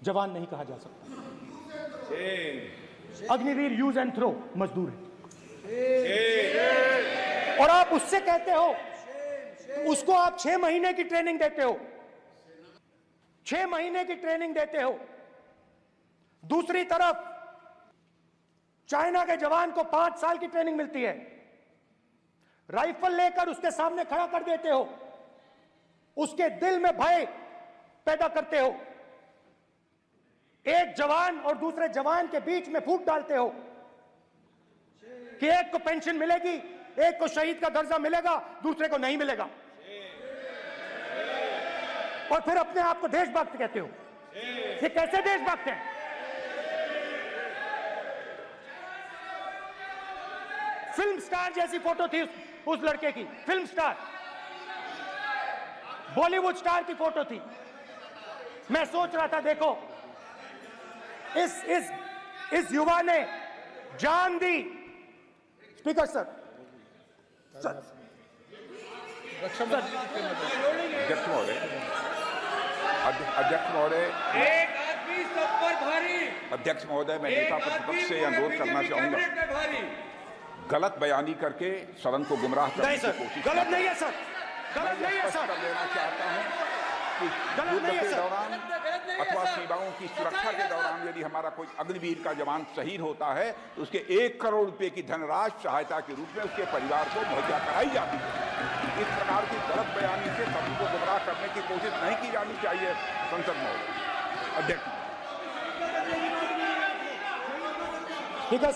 जवान नहीं कहा जा सकता। अग्निवीर यूज एंड थ्रो मजदूर है। और आप उससे कहते हो, उसको आप 6 महीने की ट्रेनिंग देते हो, 6 महीने की ट्रेनिंग देते हो। दूसरी तरफ चाइना के जवान को 5 साल की ट्रेनिंग मिलती है। राइफल लेकर उसके सामने खड़ा कर देते हो, उसके दिल में भय पैदा करते हो। एक जवान और दूसरे जवान के बीच में फूट डालते हो कि एक को पेंशन मिलेगी, एक को शहीद का दर्जा मिलेगा, दूसरे को नहीं मिलेगा। और फिर अपने आप को देशभक्त कहते हो। ये कैसे देशभक्त हैं? फिल्म स्टार जैसी फोटो थी उस लड़के की, फिल्म स्टार, बॉलीवुड स्टार की फोटो थी। मैं सोच रहा था देखो, इस युवा ने जान दी। स्पीकर सर, अध्यक्ष महोदय, एक आदमी सब पर भारी। अध्यक्ष महोदय, मैं नेता प्रतिपक्ष से अनुरोध करना चाहूंगा, गलत बयानी करके सदन को गुमराह करने की कोशिश गलत नहीं है सर, गलत नहीं है सर, कर देना चाहता हूं कि युद्ध के दौरान अथवा सेवाओं की सुरक्षा के दौरान यदि हमारा कोई अग्निवीर का जवान शहीद होता है तो उसके 1 करोड़ रुपए की धनराशि सहायता के रूप में उसके परिवार को मुहैया कराई जाती है। इस प्रकार की गलत बयानी से सभी को गुमराह करने की कोशिश नहीं की जानी चाहिए। संसद महोदय, अध्यक्ष। स्पीकर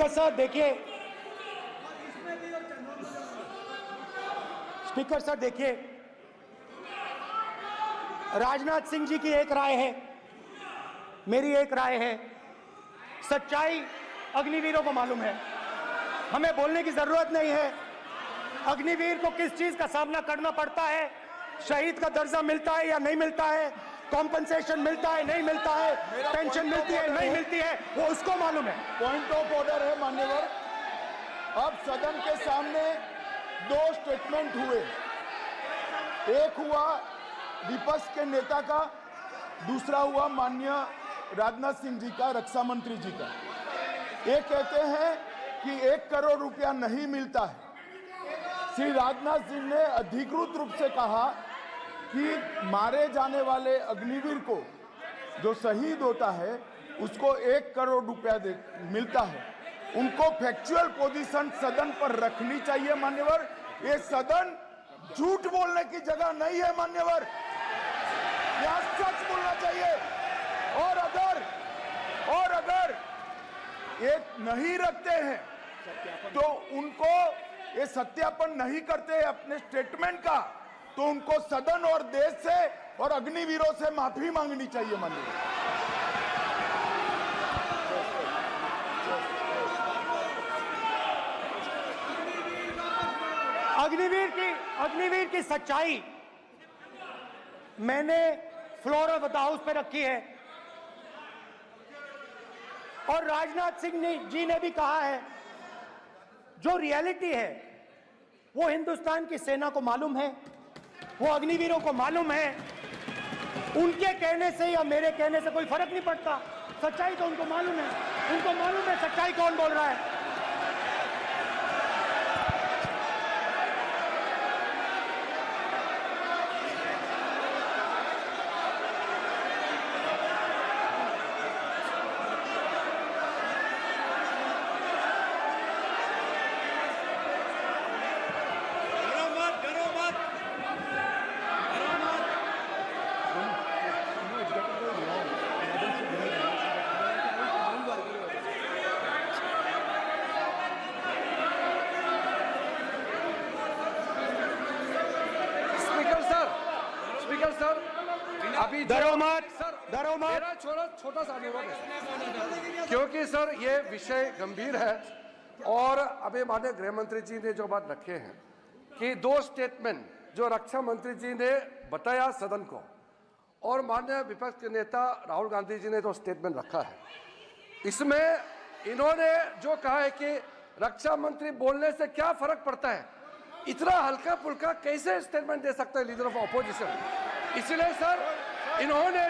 सर देखिए, स्पीकर सर देखिए, राजनाथ सिंह जी की एक राय है, मेरी एक राय है। सच्चाई अग्निवीरों को मालूम है, हमें बोलने की जरूरत नहीं है। अग्निवीर को किस चीज का सामना करना पड़ता है, शहीद का दर्जा मिलता है या नहीं मिलता है, कॉम्पनसेशन मिलता है नहीं मिलता है, पेंशन मिलती है नहीं मिलती है, वो उसको मालूम है। पॉइंट ऑफ ऑर्डर है मान्यवर। अब सदन के सामने दो स्टेटमेंट हुए, एक हुआ विपक्ष के नेता का, दूसरा हुआ माननीय राजनाथ सिंह जी का, रक्षा मंत्री जी का। ये कहते हैं कि 1 करोड़ रुपया नहीं मिलता है। श्री राजनाथ सिंह ने अधिकृत रूप से कहा कि मारे जाने वाले अग्निवीर को जो शहीद होता है उसको 1 करोड़ रुपया मिलता है। उनको फैक्चुअल पोजीशन सदन पर रखनी चाहिए मान्यवर। ये सदन झूठ बोलने की जगह नहीं है मान्यवर, यह सच बोलना चाहिए। और अगर ये नहीं रखते हैं तो उनको ये सत्यापन नहीं करते अपने स्टेटमेंट का, तो उनको सदन और देश से और अग्निवीरों से माफी मांगनी चाहिए माननीय। अग्निवीर की सच्चाई मैंने फ्लोर ऑफ द हाउस पे रखी है, और राजनाथ सिंह जी ने भी कहा है, जो रियलिटी है वो हिंदुस्तान की सेना को मालूम है, वो अग्निवीरों को मालूम है। उनके कहने से या मेरे कहने से कोई फर्क नहीं पड़ता, सच्चाई तो उनको मालूम है, उनको मालूम है सच्चाई कौन बोल रहा है। अभी मेरा छोटा सा अनुरोध है, क्योंकि सर ये विषय गंभीर है, और अभी माननीय गृह मंत्री जी ने जो बात रखे हैं कि 2 स्टेटमेंट जो रक्षा मंत्री जी ने बताया सदन को, और माननीय विपक्ष के नेता राहुल गांधी जी ने जो स्टेटमेंट रखा है, इसमें इन्होंने जो कहा है कि रक्षा मंत्री बोलने से क्या फर्क पड़ता है, इतना हल्का फुल्का कैसे स्टेटमेंट दे सकता है लीडर ऑफ ऑपोजिशन। इसलिए सर इन्होंने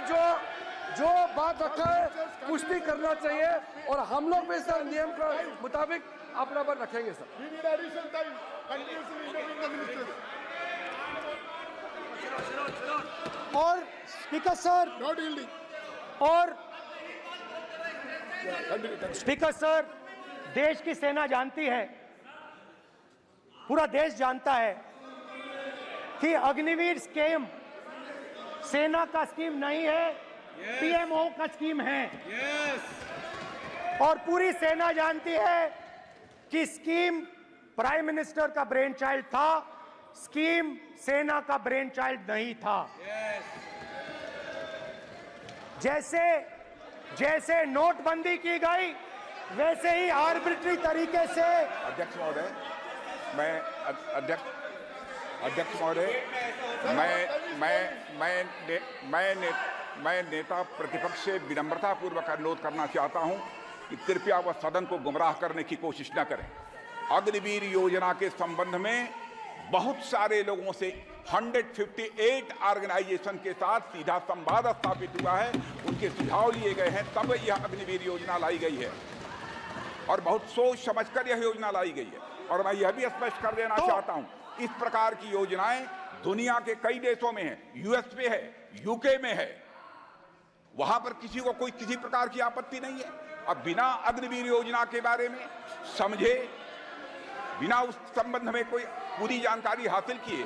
जो बात रखा है पुष्टि करना चाहिए, और हम लोग भी सर नियम के मुताबिक अपना बात रखेंगे सर। और स्पीकर सर, देश की सेना जानती है, पूरा देश जानता है कि अग्निवीर स्कीम सेना का स्कीम नहीं है, पीएमओ का स्कीम है। और पूरी सेना जानती है कि स्कीम प्राइम मिनिस्टर का ब्रेन चाइल्ड था, स्कीम सेना का ब्रेन चाइल्ड नहीं था। जैसे नोटबंदी की गई वैसे ही आर्बिट्री तरीके से। अध्यक्ष महोदय, मैं नेता प्रतिपक्ष से विनम्रता पूर्वक अनुरोध करना चाहता हूं कि कृपया वह सदन को गुमराह करने की कोशिश न करें। अग्निवीर योजना के संबंध में बहुत सारे लोगों से 158 ऑर्गेनाइजेशन के साथ सीधा संवाद स्थापित हुआ है, उनके सुझाव लिए गए हैं, तब यह अग्निवीर योजना लाई गई है, और बहुत सोच समझकर यह योजना लाई गई है। और मैं यह भी स्पष्ट कर देना चाहता हूं, इस प्रकार की योजनाएं दुनिया के कई देशों में है, यूएस में है, यूके में है, वहां पर किसी को कोई किसी प्रकार की आपत्ति नहीं है। अब बिना अग्निवीर योजना के बारे में समझे, बिना उस संबंध में कोई पूरी जानकारी हासिल किए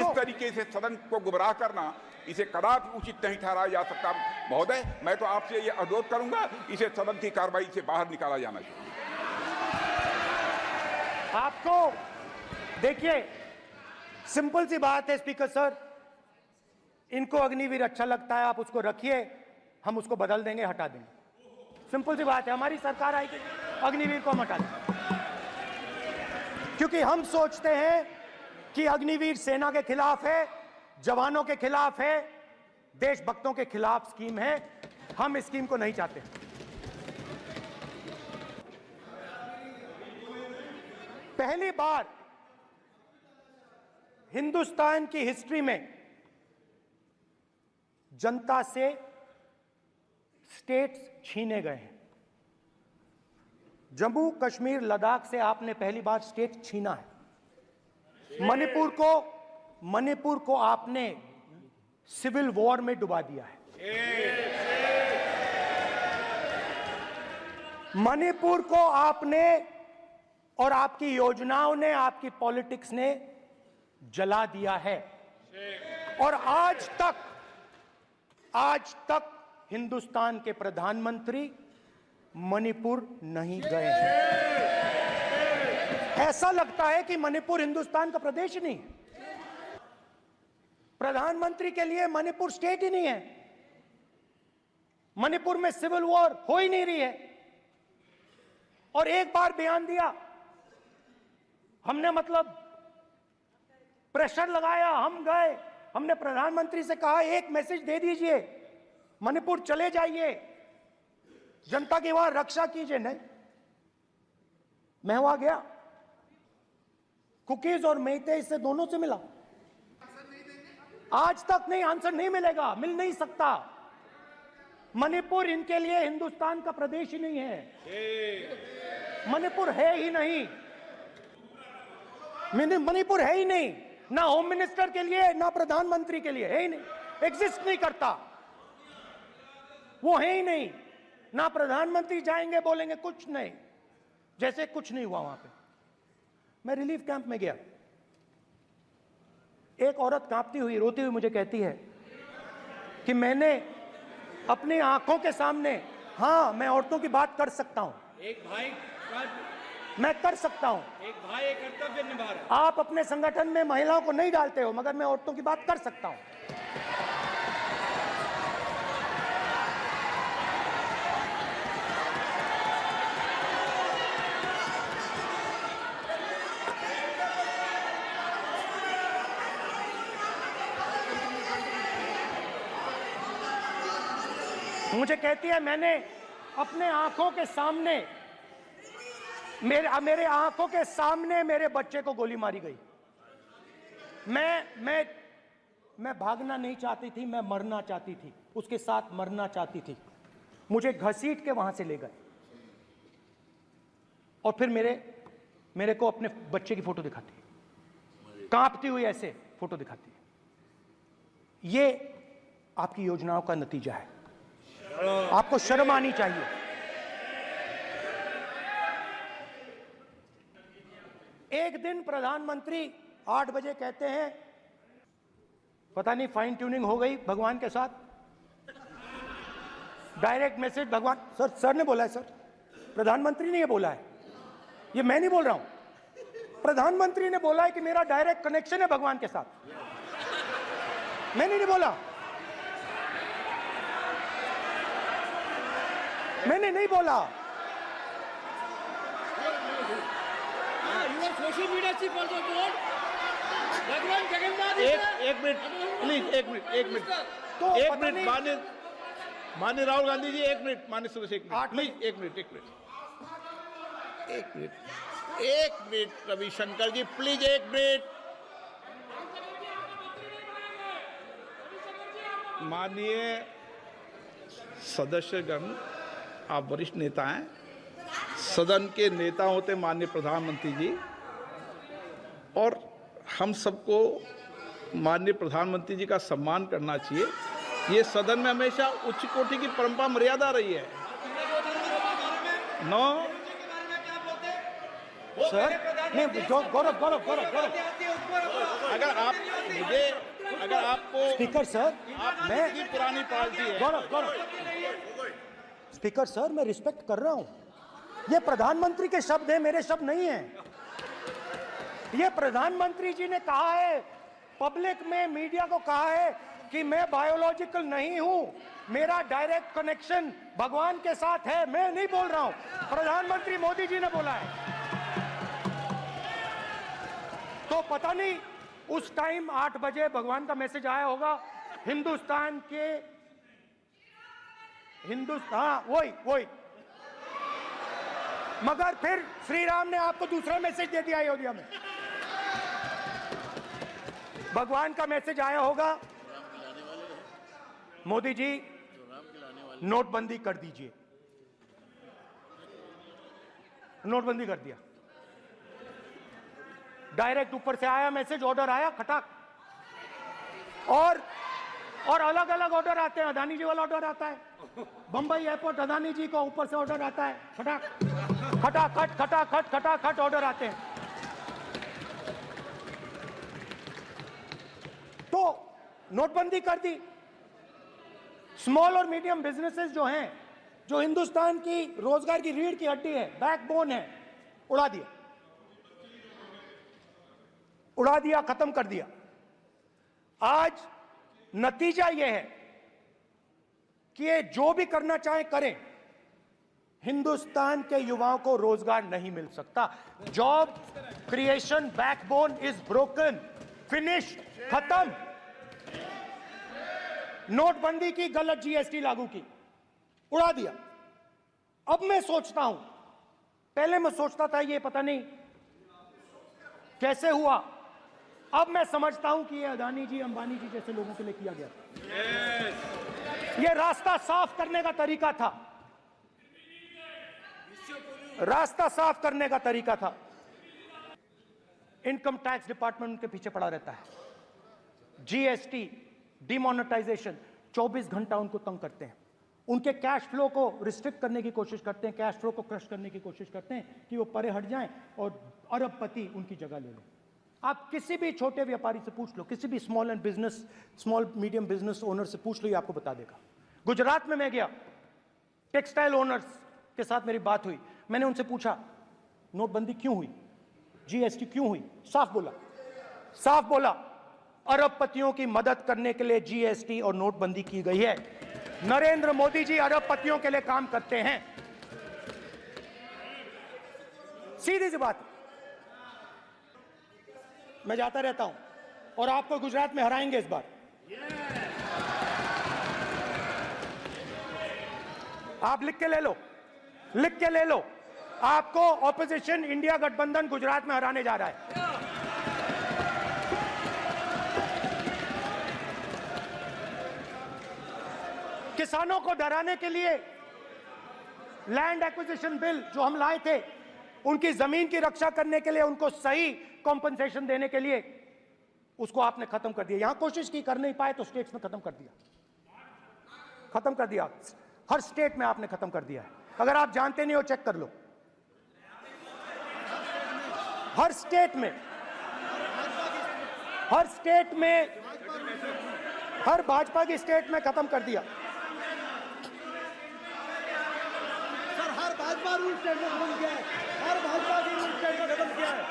इस तरीके से सदन को गुमराह करना इसे कदापि उचित नहीं ठहराया जा सकता। महोदय, मैं तो आपसे ये अनुरोध करूंगा, इसे सदन की कार्रवाई से बाहर निकाला जाना चाहिए। आपको देखिए, सिंपल सी बात है स्पीकर सर, इनको अग्निवीर अच्छा लगता है, आप उसको रखिए, हम उसको बदल देंगे, हटा देंगे। सिंपल सी बात है, हमारी सरकार आएगी, अग्निवीर को हम हटा देंगे, क्योंकि हम सोचते हैं कि अग्निवीर सेना के खिलाफ है, जवानों के खिलाफ है, देशभक्तों के खिलाफ स्कीम है। हम इस स्कीम को नहीं चाहते। पहली बार हिंदुस्तान की हिस्ट्री में जनता से स्टेट्स छीने गए हैं। जम्मू कश्मीर लद्दाख से आपने पहली बार स्टेट छीना है। मणिपुर को आपने सिविल वॉर में डुबा दिया है। मणिपुर को आपने और आपकी योजनाओं ने, आपकी पॉलिटिक्स ने जला दिया है। और आज तक हिंदुस्तान के प्रधानमंत्री मणिपुर नहीं गए हैं। ऐसा लगता है कि मणिपुर हिंदुस्तान का प्रदेश ही नहीं है। प्रधानमंत्री के लिए मणिपुर स्टेट ही नहीं है। मणिपुर में सिविल वॉर हो ही नहीं रही है। और एक बार बयान दिया हमने, मतलब प्रेशर लगाया, हम गए, हमने प्रधानमंत्री से कहा एक मैसेज दे दीजिए, मणिपुर चले जाइए, जनता की वहां रक्षा कीजिए। नहीं, मैं वहां गया, कुकीज और मेहते इससे दोनों से मिला, आज तक नहीं, आंसर नहीं मिलेगा, मिल नहीं सकता। मणिपुर इनके लिए हिंदुस्तान का प्रदेश ही नहीं है। मणिपुर है ही नहीं, मणिपुर है ही नहीं, ना होम मिनिस्टर के लिए, ना प्रधानमंत्री के लिए, है ही नहीं, एग्जिस्ट नहीं करता, वो है ही नहीं। ना प्रधानमंत्री जाएंगे बोलेंगे कुछ नहीं, जैसे कुछ नहीं हुआ वहां पे। मैं रिलीफ कैंप में गया, एक औरत कांपती हुई, रोती हुई मुझे कहती है कि मैंने अपनी आंखों के सामने, हाँ मैं औरतों की बात कर सकता हूं, एक भाई का, मैं कर सकता हूं, एक भाई एक कर्तव्य निभा रहा है। आप अपने संगठन में महिलाओं को नहीं डालते हो, मगर मैं औरतों की बात कर सकता हूं। मुझे कहती है मैंने अपने आंखों के सामने, मेरे आंखों के सामने मेरे बच्चे को गोली मारी गई। मैं भागना नहीं चाहती थी, मैं मरना चाहती थी, उसके साथ मरना चाहती थी। मुझे घसीट के वहां से ले गए और फिर मेरे को अपने बच्चे की फोटो दिखाती है, कांपती हुई ऐसे फोटो दिखाती है। ये आपकी योजनाओं का नतीजा है, आपको शर्म आनी चाहिए। एक दिन प्रधानमंत्री 8 बजे कहते हैं, पता नहीं फाइन ट्यूनिंग हो गई भगवान के साथ, डायरेक्ट मैसेज भगवान, सर ने बोला है, सर प्रधानमंत्री ने ये बोला है, ये मैं नहीं बोल रहा हूं, प्रधानमंत्री ने बोला है कि मेरा डायरेक्ट कनेक्शन है भगवान के साथ, मैंने नहीं बोला, मैंने नहीं बोला। Social media chief also told भगवान जगन्नाथ। एक मिनट प्लीज, एक मिनट तो एक मिनट माननीय राहुल गांधी जी, एक मिनट, माननीय सुरेश, एक मिनट प्लीज, एक मिनट रविशंकर जी प्लीज, एक मिनट। माननीय सदस्यगण, आप वरिष्ठ नेता हैं, सदन के नेता होते माननीय प्रधानमंत्री जी, और हम सबको माननीय प्रधानमंत्री जी का सम्मान करना चाहिए। ये सदन में हमेशा उच्च कोटि की परंपरा मर्यादा रही है। नो सर नहीं, गौरव अगर आप मुझे अगर आपको स्पीकर सर, आप मैं की पुरानी पार्टी है, गौरव स्पीकर सर, मैं रिस्पेक्ट कर रहा हूं। ये प्रधानमंत्री के शब्द हैं, मेरे शब्द नहीं हैं। ये प्रधानमंत्री जी ने कहा है, पब्लिक में मीडिया को कहा है कि मैं बायोलॉजिकल नहीं हूं, मेरा डायरेक्ट कनेक्शन भगवान के साथ है। मैं नहीं बोल रहा हूं, प्रधानमंत्री मोदी जी ने बोला है। तो पता नहीं उस टाइम 8 बजे भगवान का मैसेज आया होगा हिंदुस्तान वही मगर फिर श्री राम ने आपको दूसरा मैसेज दे दिया अयोध्या में। भगवान का मैसेज आया होगा, मोदी जी नोटबंदी कर दीजिए। नोटबंदी कर दिया, डायरेक्ट ऊपर से आया मैसेज, ऑर्डर आया खटाक। और अलग अलग ऑर्डर आते हैं। अदानी जी वाला ऑर्डर आता है, बंबई एयरपोर्ट अदानी जी को ऊपर से ऑर्डर आता है, खटाखट ऑर्डर आते हैं। तो नोटबंदी कर दी। स्मॉल और मीडियम बिजनेसेस जो हैं, जो हिंदुस्तान की रोजगार की रीढ़ की हड्डी है, बैकबोन है, उड़ा दिया, खत्म कर दिया। आज नतीजा यह है कि ये जो भी करना चाहे करें, हिंदुस्तान के युवाओं को रोजगार नहीं मिल सकता। Job creation backbone is broken, finish, खत्म। नोटबंदी की, गलत जीएसटी लागू की, उड़ा दिया। अब मैं सोचता हूं, पहले मैं सोचता था ये पता नहीं कैसे हुआ, अब मैं समझता हूं कि ये अदानी जी, अंबानी जी जैसे लोगों के लिए किया गया। ये रास्ता साफ करने का तरीका था, रास्ता साफ करने का तरीका था। इनकम टैक्स डिपार्टमेंट उनके पीछे पड़ा रहता है। जीएसटी, डिमोनेटाइजेशन, 24 घंटा उनको तंग करते हैं। उनके कैश फ्लो को रिस्ट्रिक्ट करने की कोशिश करते हैं, कैश फ्लो को क्रश करने की कोशिश करते हैं कि वो परे हट जाएं और अरबपति उनकी जगह ले लें। आप किसी भी छोटे व्यापारी से पूछ लो, किसी भी स्मॉल मीडियम बिजनेस ओनर से पूछ लो, ये आपको बता देगा। गुजरात में मैं गया, टेक्सटाइल ओनर्स के साथ मेरी बात हुई। मैंने उनसे पूछा नोटबंदी क्यों हुई, जीएसटी क्यों हुई? साफ बोला अरबपतियों की मदद करने के लिए जीएसटी और नोटबंदी की गई है। नरेंद्र मोदी जी अरबपतियों के लिए काम करते हैं। सीधी सी बात। मैं जाता रहता हूं और आपको गुजरात में हराएंगे इस बार। आप लिख के ले लो, आपको ऑपोजिशन इंडिया गठबंधन गुजरात में हराने जा रहा है। किसानों को डराने के लिए लैंड एक्विजिशन बिल जो हम लाए थे, उनकी जमीन की रक्षा करने के लिए, उनको सही कॉम्पनसेशन देने के लिए, उसको आपने खत्म कर दिया। यहां कोशिश की, कर नहीं पाए तो स्टेट्स में खत्म कर दिया। हर स्टेट में आपने खत्म कर दिया है। अगर आप जानते नहीं हो, चेक कर लो। हर स्टेट में, हर भाजपा की स्टेट में खत्म कर दिया। सर, हर भाजपा रूल स्टेट में खत्म किया है। हर भाजपा की रूल स्टेट में खत्म किया है।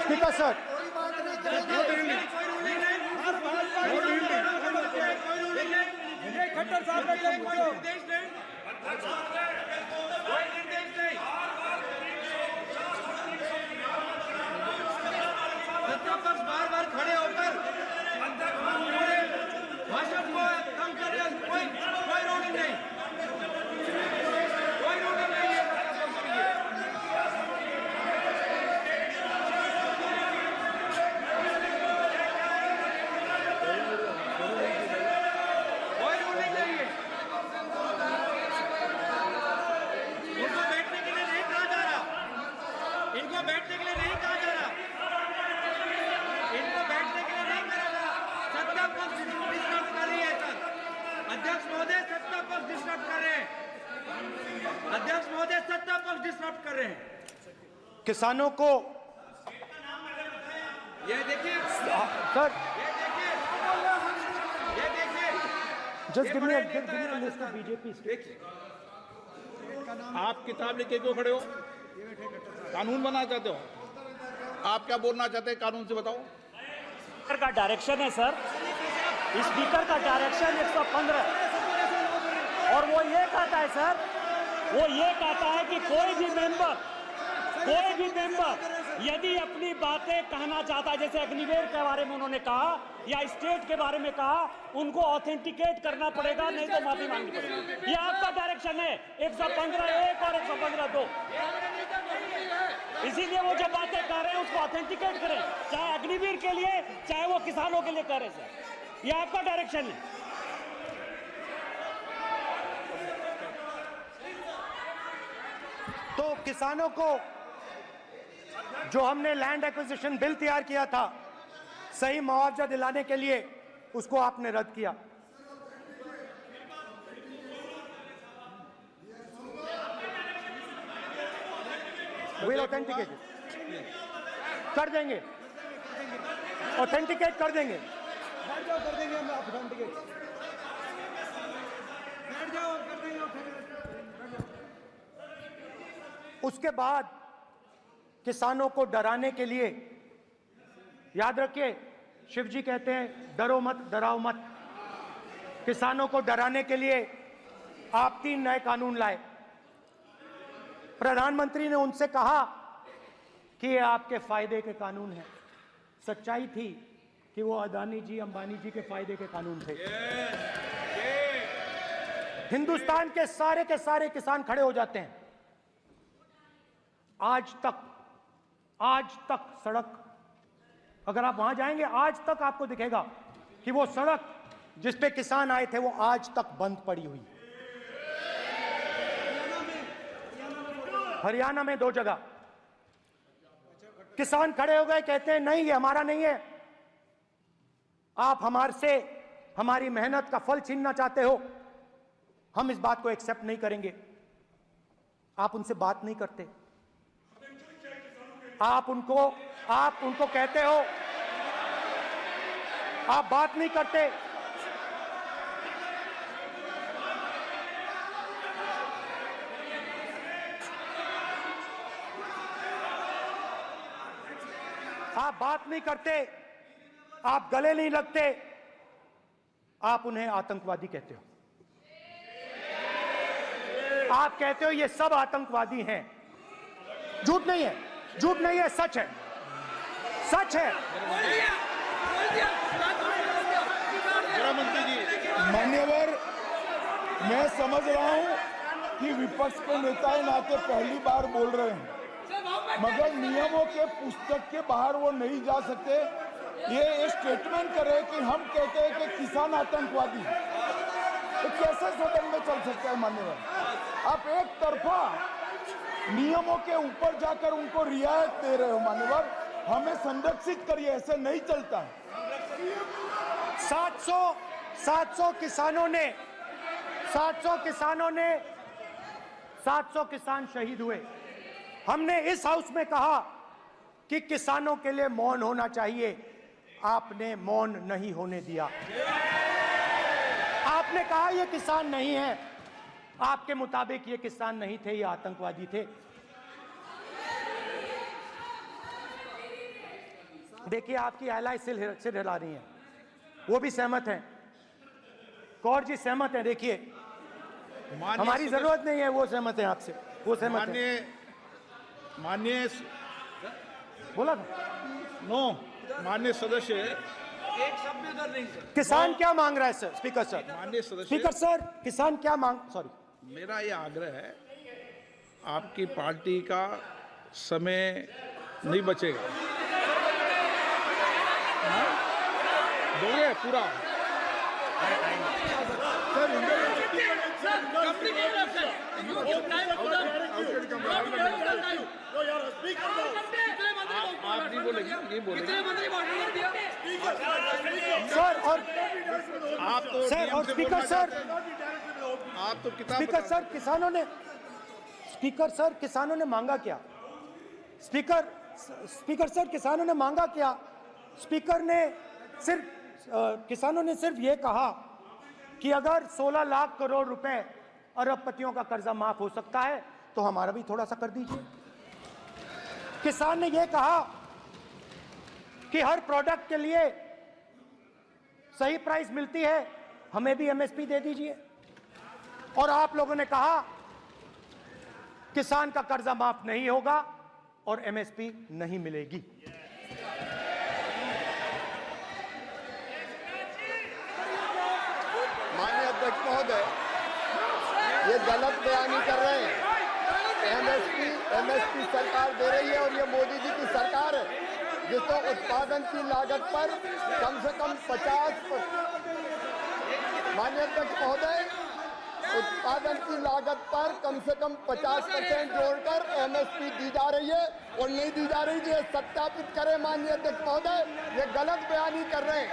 स्पीकर सर, खट्टर साहब ने क्या पूछो? सत्तापक्ष बार खड़े होकर भाषण को कम कर रहे हैं। कोई रूलिंग नहीं, अध्यक्ष महोदय सत्ता पक्ष डिस्टर्ब कर रहे हैं। किसानों को ये देखिए, सर ये देखिए, just give me a list of BJP देखिए, आप किताब लेके क्यों खड़े हो? कानून बनाना चाहते हो? आप क्या बोलना चाहते हैं, कानून से बताओ। स्पीकर का डायरेक्शन है सर, स्पीकर का डायरेक्शन 115, और वो ये कहता है सर, वो ये कहता है कि कोई भी मेंबर यदि अपनी बातें कहना चाहता है, जैसे अग्निवीर के बारे में उन्होंने कहा या स्टेट के बारे में कहा, उनको ऑथेंटिकेट करना पड़ेगा, नहीं तो माफी मांगनी पड़ेगी। ये आपका डायरेक्शन है 115(1) और 115(2). इसीलिए वो जो बातें कह रहे हैं उसको ऑथेंटिकेट करें, चाहे अग्निवीर के लिए चाहे वो किसानों के लिए कह रहे हैं सर, ये आपका डायरेक्शन है। तो किसानों को जो हमने लैंड एक्विजिशन बिल तैयार किया था सही मुआवजा दिलाने के लिए, उसको आपने रद्द किया। विल ऑथेंटिकेट कर देंगे, ऑथेंटिकेट कर देंगे। उसके बाद किसानों को डराने के लिए, याद रखिए शिव जी कहते हैं डरो मत डराओ मत, किसानों को डराने के लिए आप 3 नए कानून लाए। प्रधानमंत्री ने उनसे कहा कि ये आपके फायदे के कानून हैं। सच्चाई थी कि वो अदानी जी अंबानी जी के फायदे के कानून थे। हिंदुस्तान के सारे किसान खड़े हो जाते हैं। आज तक सड़क, अगर आप वहां जाएंगे आज तक आपको दिखेगा कि वो सड़क जिस पे किसान आए थे वो आज तक बंद पड़ी हुई। हरियाणा में 2 जगह किसान खड़े हो गए, कहते हैं नहीं ये हमारा नहीं है, आप हमारे से हमारी मेहनत का फल छीनना चाहते हो, हम इस बात को एक्सेप्ट नहीं करेंगे। आप उनसे बात नहीं करते, आप उनको कहते हो, आप बात नहीं करते। आप बात नहीं करते, आप गले नहीं लगते, आप उन्हें आतंकवादी कहते हो। आप कहते हो ये सब आतंकवादी हैं। झूठ नहीं है, झूठ नहीं है, सच है, सच है। गृहमंत्री जी, मान्यवर, मैं समझ रहा हूं कि विपक्ष के नेता नाते पहली बार बोल रहे हैं, मगर नियमों के पुस्तक के बाहर वो नहीं जा सकते। ये स्टेटमेंट करे कि हम कहते हैं कि किसान आतंकवादी, तो कैसे सदन में चल सकता है मान्यवर? आप एक तरफा नियमों के ऊपर जाकर उनको रियायत दे रहे हो मान्यवर, हमें संरक्षित करिए, ऐसे नहीं चलता है। 700 किसान शहीद हुए। हमने इस हाउस में कहा कि किसानों के लिए मौन होना चाहिए, आपने मौन नहीं होने दिया। आपने कहा ये किसान नहीं है, आपके मुताबिक ये किसान नहीं थे, ये आतंकवादी थे। देखिए आपकी एलाई सिर हिला रही हैं, वो भी सहमत हैं, कौर जी सहमत हैं। देखिए हमारी जरूरत नहीं है, वो सहमत हैं आपसे, वो सहमत हैं। माननीय बोला था माननीय सदस्य, एक शब्द उधर नहीं सर। किसान क्या मांग रहा है सर? स्पीकर सर, माननीय सदस्य, स्पीकर सर, किसान क्या मांग, सॉरी, मेरा ये आग्रह है, आपकी पार्टी का समय नहीं बचेगा, दोगे पूरा? आप नहीं बोलेंगे, ये बोलेंगे सर। और आप तो सर, नियम और से स्पीकर बोलना सर, चाहते हैं। आप तो किताब स्पीकर बता सर, किसानों ने, स्पीकर सर, किसानों ने मांगा क्या? स्पीकर सर, किसानों ने मांगा क्या? किसानों ने सिर्फ ये कहा कि अगर 16 लाख करोड़ रुपए अरबपतियों का कर्जा माफ हो सकता है तो हमारा भी थोड़ा सा कर दीजिए। किसान ने यह कहा कि हर प्रोडक्ट के लिए सही प्राइस मिलती है, हमें भी एमएसपी दे दीजिए। और आप लोगों ने कहा किसान का कर्जा माफ नहीं होगा और एमएसपी नहीं मिलेगी। माननीय अध्यक्ष महोदय, ये गलत बयानी कर रहे हैं। एमएसपी सरकार दे रही है और ये मोदी जी की सरकार है जिसको उत्पादन की लागत पर कम से कम 50%। माननीय अध्यक्ष महोदय, उत्पादन की लागत पर कम से कम 50% जोड़कर एमएसपी दी जा रही है और नहीं दी जा रही। ये सत्यापित करें माननीय अध्यक्ष महोदय, ये गलत बयानी कर रहे हैं,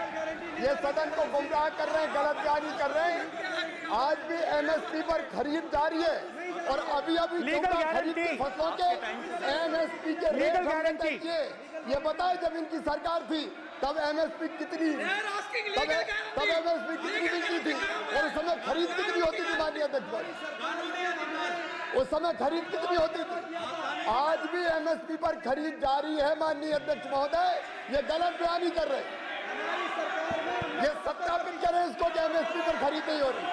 ये सदन को गुमराह कर रहे हैं, गलत बयानी कर रहे हैं। आज भी एमएसपी पर खरीद जारी है और अभी खरीद की फसलों के एमएसपी के रेट हमने तय किए। ये बताए जब इनकी सरकार थी तब एमएसपी कितनी मिलती थी और उस समय खरीद कितनी होती थी माननीय अध्यक्ष? उस समय खरीद कितनी होती थी? आज भी एमएसपी पर खरीद जारी है माननीय अध्यक्ष महोदय, ये गलत बयानी कर रहे हैं। ये सत्यापित करें इसको कि एमएसपी पर खरीद नहीं हो रही।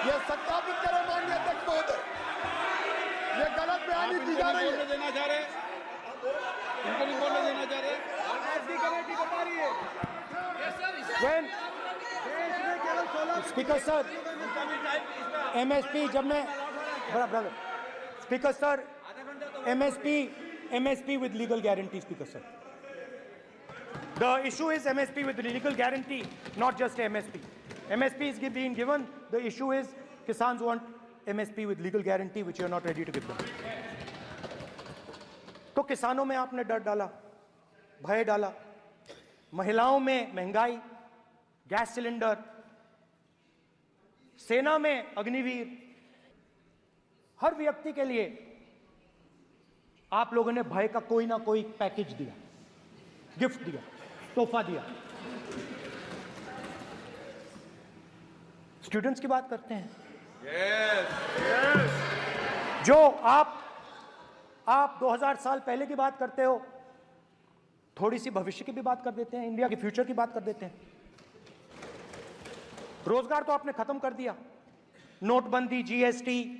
ये सत्यापित करें माननीय अध्यक्ष महोदय, ये गलत बयानी की जा रही है। देना चाह रहे, इनको नहीं बोलने देना चाह रहे। स्पीकर सर, एमएसपी जब मैं speaker sir, MSP with legal guarantee, Speaker sir. The issue is MSP with legal guarantee, not just MSP. MSP is being given. The issue is Kisans want MSP with legal guarantee, which you are not ready to give them. तो किसानों में आपने डर डाला, भय डाला, महिलाओं में महंगाई, गैस सिलेंडर, सेना में अग्निवीर, हर व्यक्ति के लिए आप लोगों ने भय का कोई ना कोई पैकेज दिया, गिफ्ट दिया, तोहफा दिया। स्टूडेंट्स की बात करते हैं। जो आप 2000 साल पहले की बात करते हो, थोड़ी सी भविष्य की भी बात कर देते हैं, इंडिया के फ्यूचर की बात कर देते हैं। रोजगार तो आपने खत्म कर दिया, नोटबंदी, जीएसटी,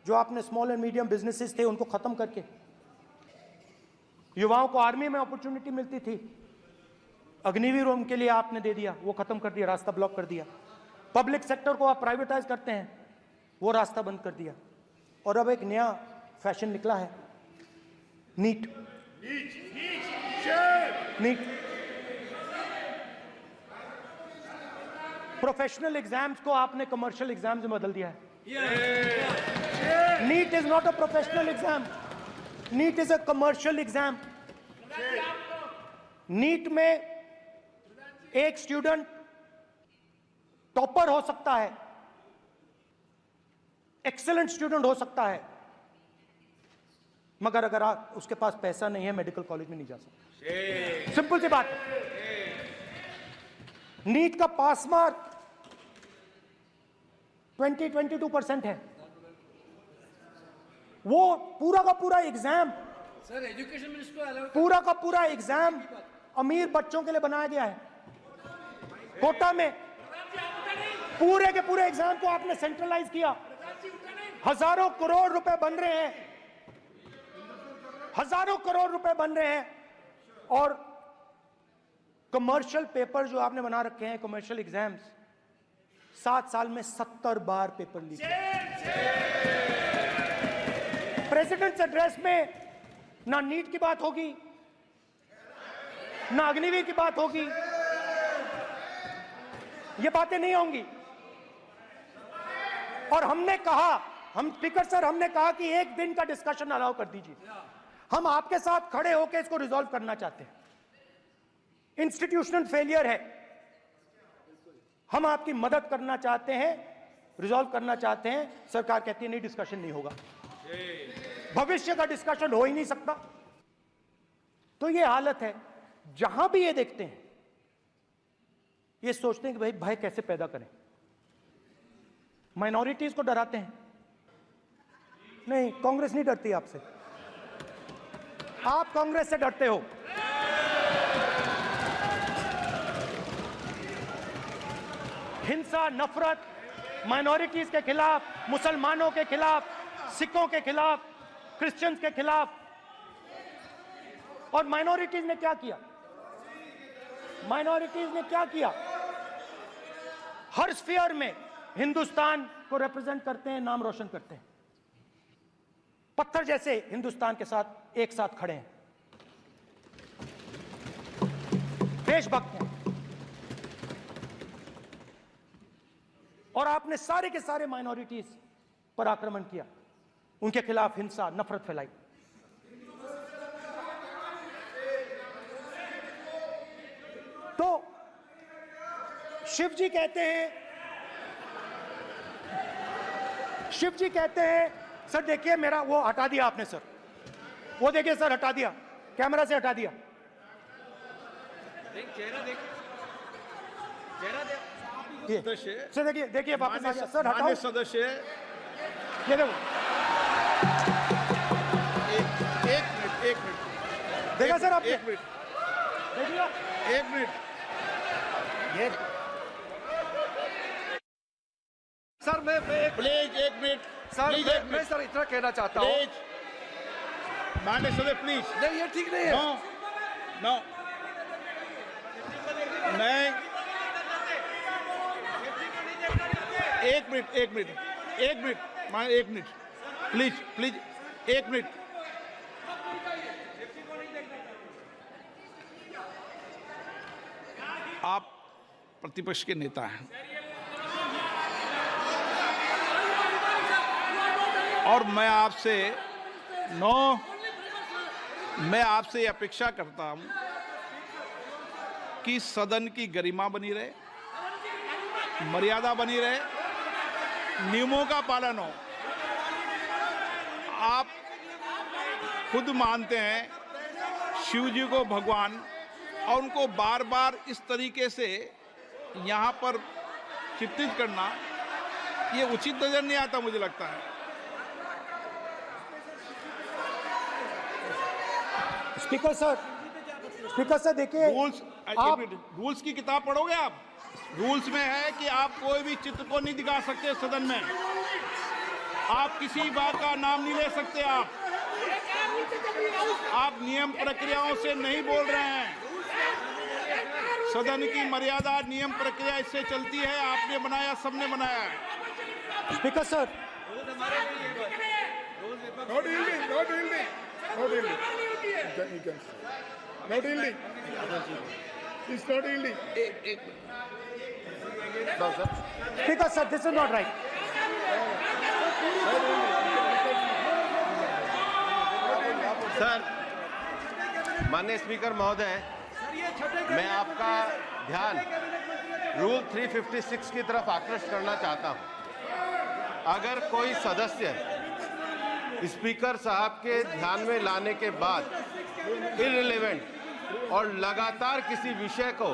जो आपने स्मॉल एंड मीडियम बिजनेसेस थे उनको खत्म करके युवाओं को आर्मी में अपॉर्चुनिटी मिलती थी, अग्निवीर उनके लिए आपने दे दिया, वो खत्म कर दिया, रास्ता ब्लॉक कर दिया। पब्लिक सेक्टर को आप प्राइवेटाइज करते हैं, वो रास्ता बंद कर दिया। और अब एक नया फैशन निकला है, नीट। प्रोफेशनल एग्जाम्स को आपने कमर्शियल एग्जाम्स में बदल दिया है। NEET is not a professional exam, NEET is a commercial exam. NEET में एक स्टूडेंट टॉपर हो सकता है, एक्सीलेंट स्टूडेंट हो सकता है, मगर अगर आप उसके पास पैसा नहीं है, मेडिकल कॉलेज में नहीं जा सकता। सिंपल सी बात। नीट का पास मार्क 22% है। वो पूरा का पूरा एग्जाम, सर एजुकेशन मिनिस्टर पूरा का पूरा एग्जाम अमीर बच्चों के लिए बनाया गया है। कोटा में पूरे के पूरे एग्जाम को आपने सेंट्रलाइज किया। हजारों करोड़ रुपए बन रहे हैं, हजारों करोड़ रुपए बन रहे हैं। और कमर्शियल पेपर जो आपने बना रखे हैं, कमर्शियल एग्जाम्स, 7 साल में 70 बार पेपर लीक। प्रेसिडेंट्स एड्रेस में ना नीट की बात होगी, ना अग्निवीर की बात होगी, ये बातें नहीं होंगी। और हमने कहा, स्पीकर सर, हमने कहा कि एक दिन का डिस्कशन अलाउ कर दीजिए। हम आपके साथ खड़े होकर इसको रिजॉल्व करना चाहते हैं। इंस्टीट्यूशनल फेलियर है, हम आपकी मदद करना चाहते हैं, रिजॉल्व करना चाहते हैं। सरकार कहती है नहीं, डिस्कशन नहीं होगा। भविष्य का डिस्कशन हो ही नहीं सकता। तो ये हालत है, जहां भी ये देखते हैं ये सोचते हैं कि भाई भय कैसे पैदा करें, माइनॉरिटीज को डराते हैं। नहीं, कांग्रेस नहीं डरती आपसे, आप कांग्रेस से डरते हो। हिंसा, नफरत माइनॉरिटीज के खिलाफ, मुसलमानों के खिलाफ, सिखों के खिलाफ, क्रिश्चियंस के खिलाफ। और माइनॉरिटीज ने क्या किया? माइनॉरिटीज ने क्या किया? हर स्फीयर में हिंदुस्तान को रिप्रेजेंट करते हैं, नाम रोशन करते हैं, पत्थर जैसे हिंदुस्तान के साथ एक साथ खड़े हैं, देशभक्त हैं। और आपने सारे के सारे माइनॉरिटीज पर आक्रमण किया, उनके खिलाफ हिंसा, नफरत फैलाई। तो शिव जी कहते हैं, सर देखिए मेरा वो हटा दिया आपने सर, वो देखिए सर हटा दिया, कैमरा से हटा दिया। चेहरा देखिए, चेहरा देखिए। सदस्य, सर देखिए वापस आ गया सर, हटाओ। मान्य सदस्य, ये देखो, एक मिनट देखा सर आपने? एक मिनट देखिए, एक मिनट ये सर मैं प्लीज एक मिनट सर प्लीज एक मैं मिनट सर इतना कहना चाहता हूँ। प्लीज मान्य सदस्य प्लीज। नहीं, ये ठीक नहीं है। नो नो नहीं, एक मिनट मान एक मिनट प्लीज एक मिनट। आप प्रतिपक्ष के नेता हैं और मैं आपसे ये अपेक्षा करता हूं कि सदन की गरिमा बनी रहे, मर्यादा बनी रहे, नियमों का पालन हो। आप खुद मानते हैं शिव जी को भगवान, और उनको बार बार इस तरीके से यहाँ पर चित्रित करना ये उचित नजर नहीं आता, मुझे लगता है। स्पीकर सर देखिए, रूल्स की किताब पढ़ोगे आप? रूल्स में है कि आप कोई भी चित्र को नहीं दिखा सकते सदन में, आप किसी बात का नाम नहीं ले सकते, आप नियम प्रक्रियाओं से नहीं बोल रहे हैं। सदन की मर्यादा, नियम प्रक्रिया इससे चलती है, आपने बनाया, सबने बनाया है। Speaker sir, speaker sir, this is not right. Sir, माननीय स्पीकर महोदय, मैं आपका ध्यान रूल 356 की तरफ आकृष्ट करना चाहता हूं। अगर कोई सदस्य स्पीकर साहब के ध्यान में लाने के बाद इररिलेवेंट और लगातार किसी विषय को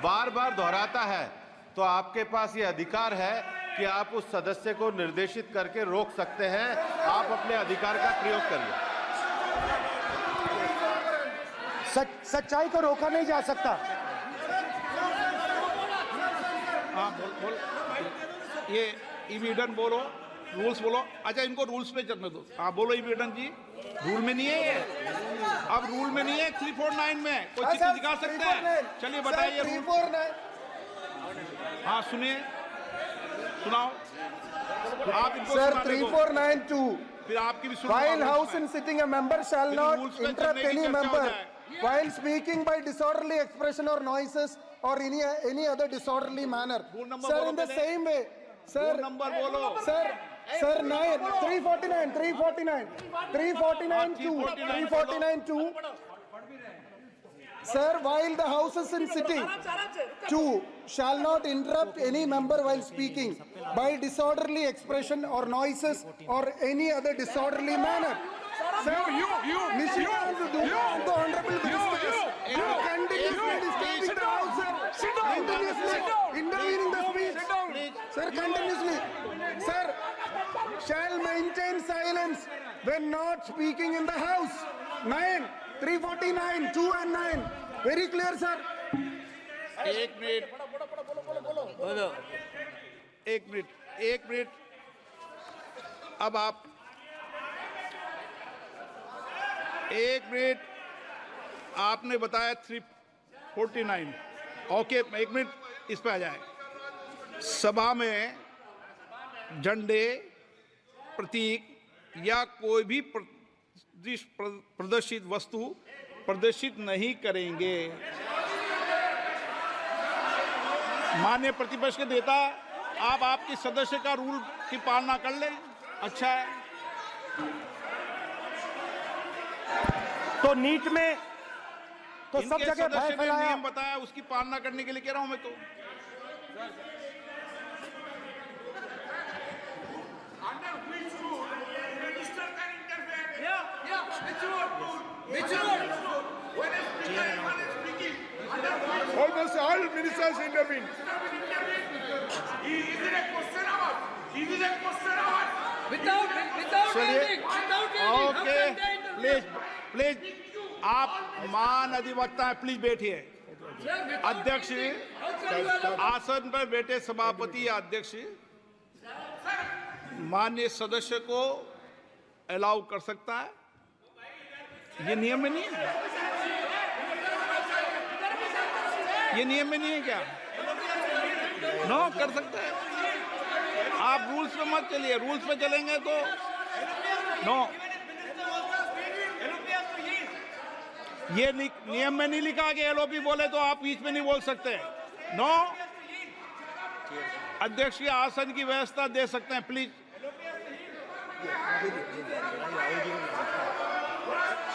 बार बार दोहराता है, तो आपके पास ये अधिकार है कि आप उस सदस्य को निर्देशित करके रोक सकते हैं। आप अपने अधिकार का प्रयोग करिए। सच्चाई को रोका नहीं जा सकता। हाँ बोल ये इविडेंट बोलो, रूल्स बोलो। अच्छा, इनको रूल्स पे चलने दो। हाँ बोलो इविडेंट जी, रूल में नहीं है ये, अब रूल में नहीं है। 349 में कोई चित्र दिखा सकते हैं? चलिए बताइए रूल। हाँ सुनिए, सुनाओ आप इनको। सर 3492, फिर आपकी भी सुनो। while house in sitting a member shall not interrupt any member while speaking by disorderly expression or noises or any other disorderly manner. Sir, in the same way, sir, number बोलो। sir 349 Sir, while the house is in sitting, 2 shall not interrupt any member while speaking by disorderly expression or noises or any other disorderly manner. Sir, continuously. Sir, shall maintain silence when not speaking in the house. 9, 349, 2 and 9. Very clear, sir. एक minute, एक minute. अब आप एक minute, आपने बताया 349। Okay, एक minute इस पे आ जाए। सभा में झंडे, प्रतीक या कोई भी प्रदर्शित वस्तु प्रदर्शित नहीं करेंगे। माननीय प्रतिपक्ष के नेता, आप आपकी सदस्य का रूल की पालना कर लें, अच्छा है। तो नीट में तो सब इनके जगह भय सदस्य ने फैलाया। नियम बताया, उसकी पालना करने के लिए कह रहा हूं मैं तो। Almost all ministers intervene. Without ending, okay, please आप मान अधिवक्ता हैं, प्लीज बैठिए। अध्यक्ष, आसन पर बैठे सभापति या अध्यक्ष माननीय सदस्य को अलाउ कर सकता है, ये नियम में नहीं है। ये नियम में नहीं है क्या? नो, कर सकते हैं। आप रूल्स पे मत चलिए, रूल्स पे चलेंगे तो नो। ये नियम में नहीं लिखा कि एलओपी बोले तो आप बीच में नहीं बोल सकते। नो, अध्यक्ष के आसन की व्यवस्था दे सकते हैं, प्लीज।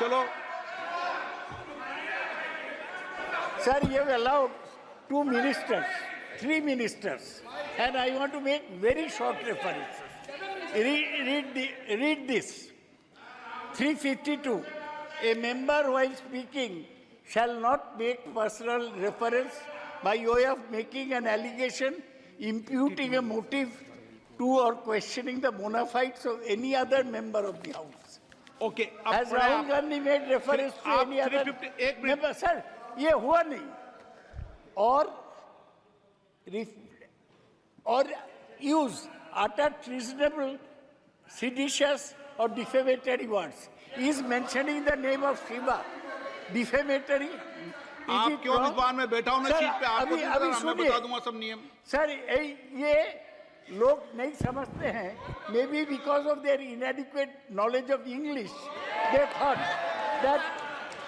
चलो। Sir, you have allowed 2 ministers, 3 ministers, and I want to make very short references. Read this. 352. A member while speaking shall not make personal reference by way of making an allegation, imputing a motive to or questioning the bona fides of any other member of the House. Okay, Has Rahul Gandhi made reference to आप any other 351 member? Sir, ये हुआ नहीं। or use utter treasonable, seditious or defamatory words. He is mentioning the name of Shiva. Defamatory. आप क्यों इस बार में बैठा हूं ना सीट पे? आपको मैं बता दूंगा सब नियम। सर, ये लोग नहीं समझते हैं। Maybe because of their inadequate knowledge of English, they thought that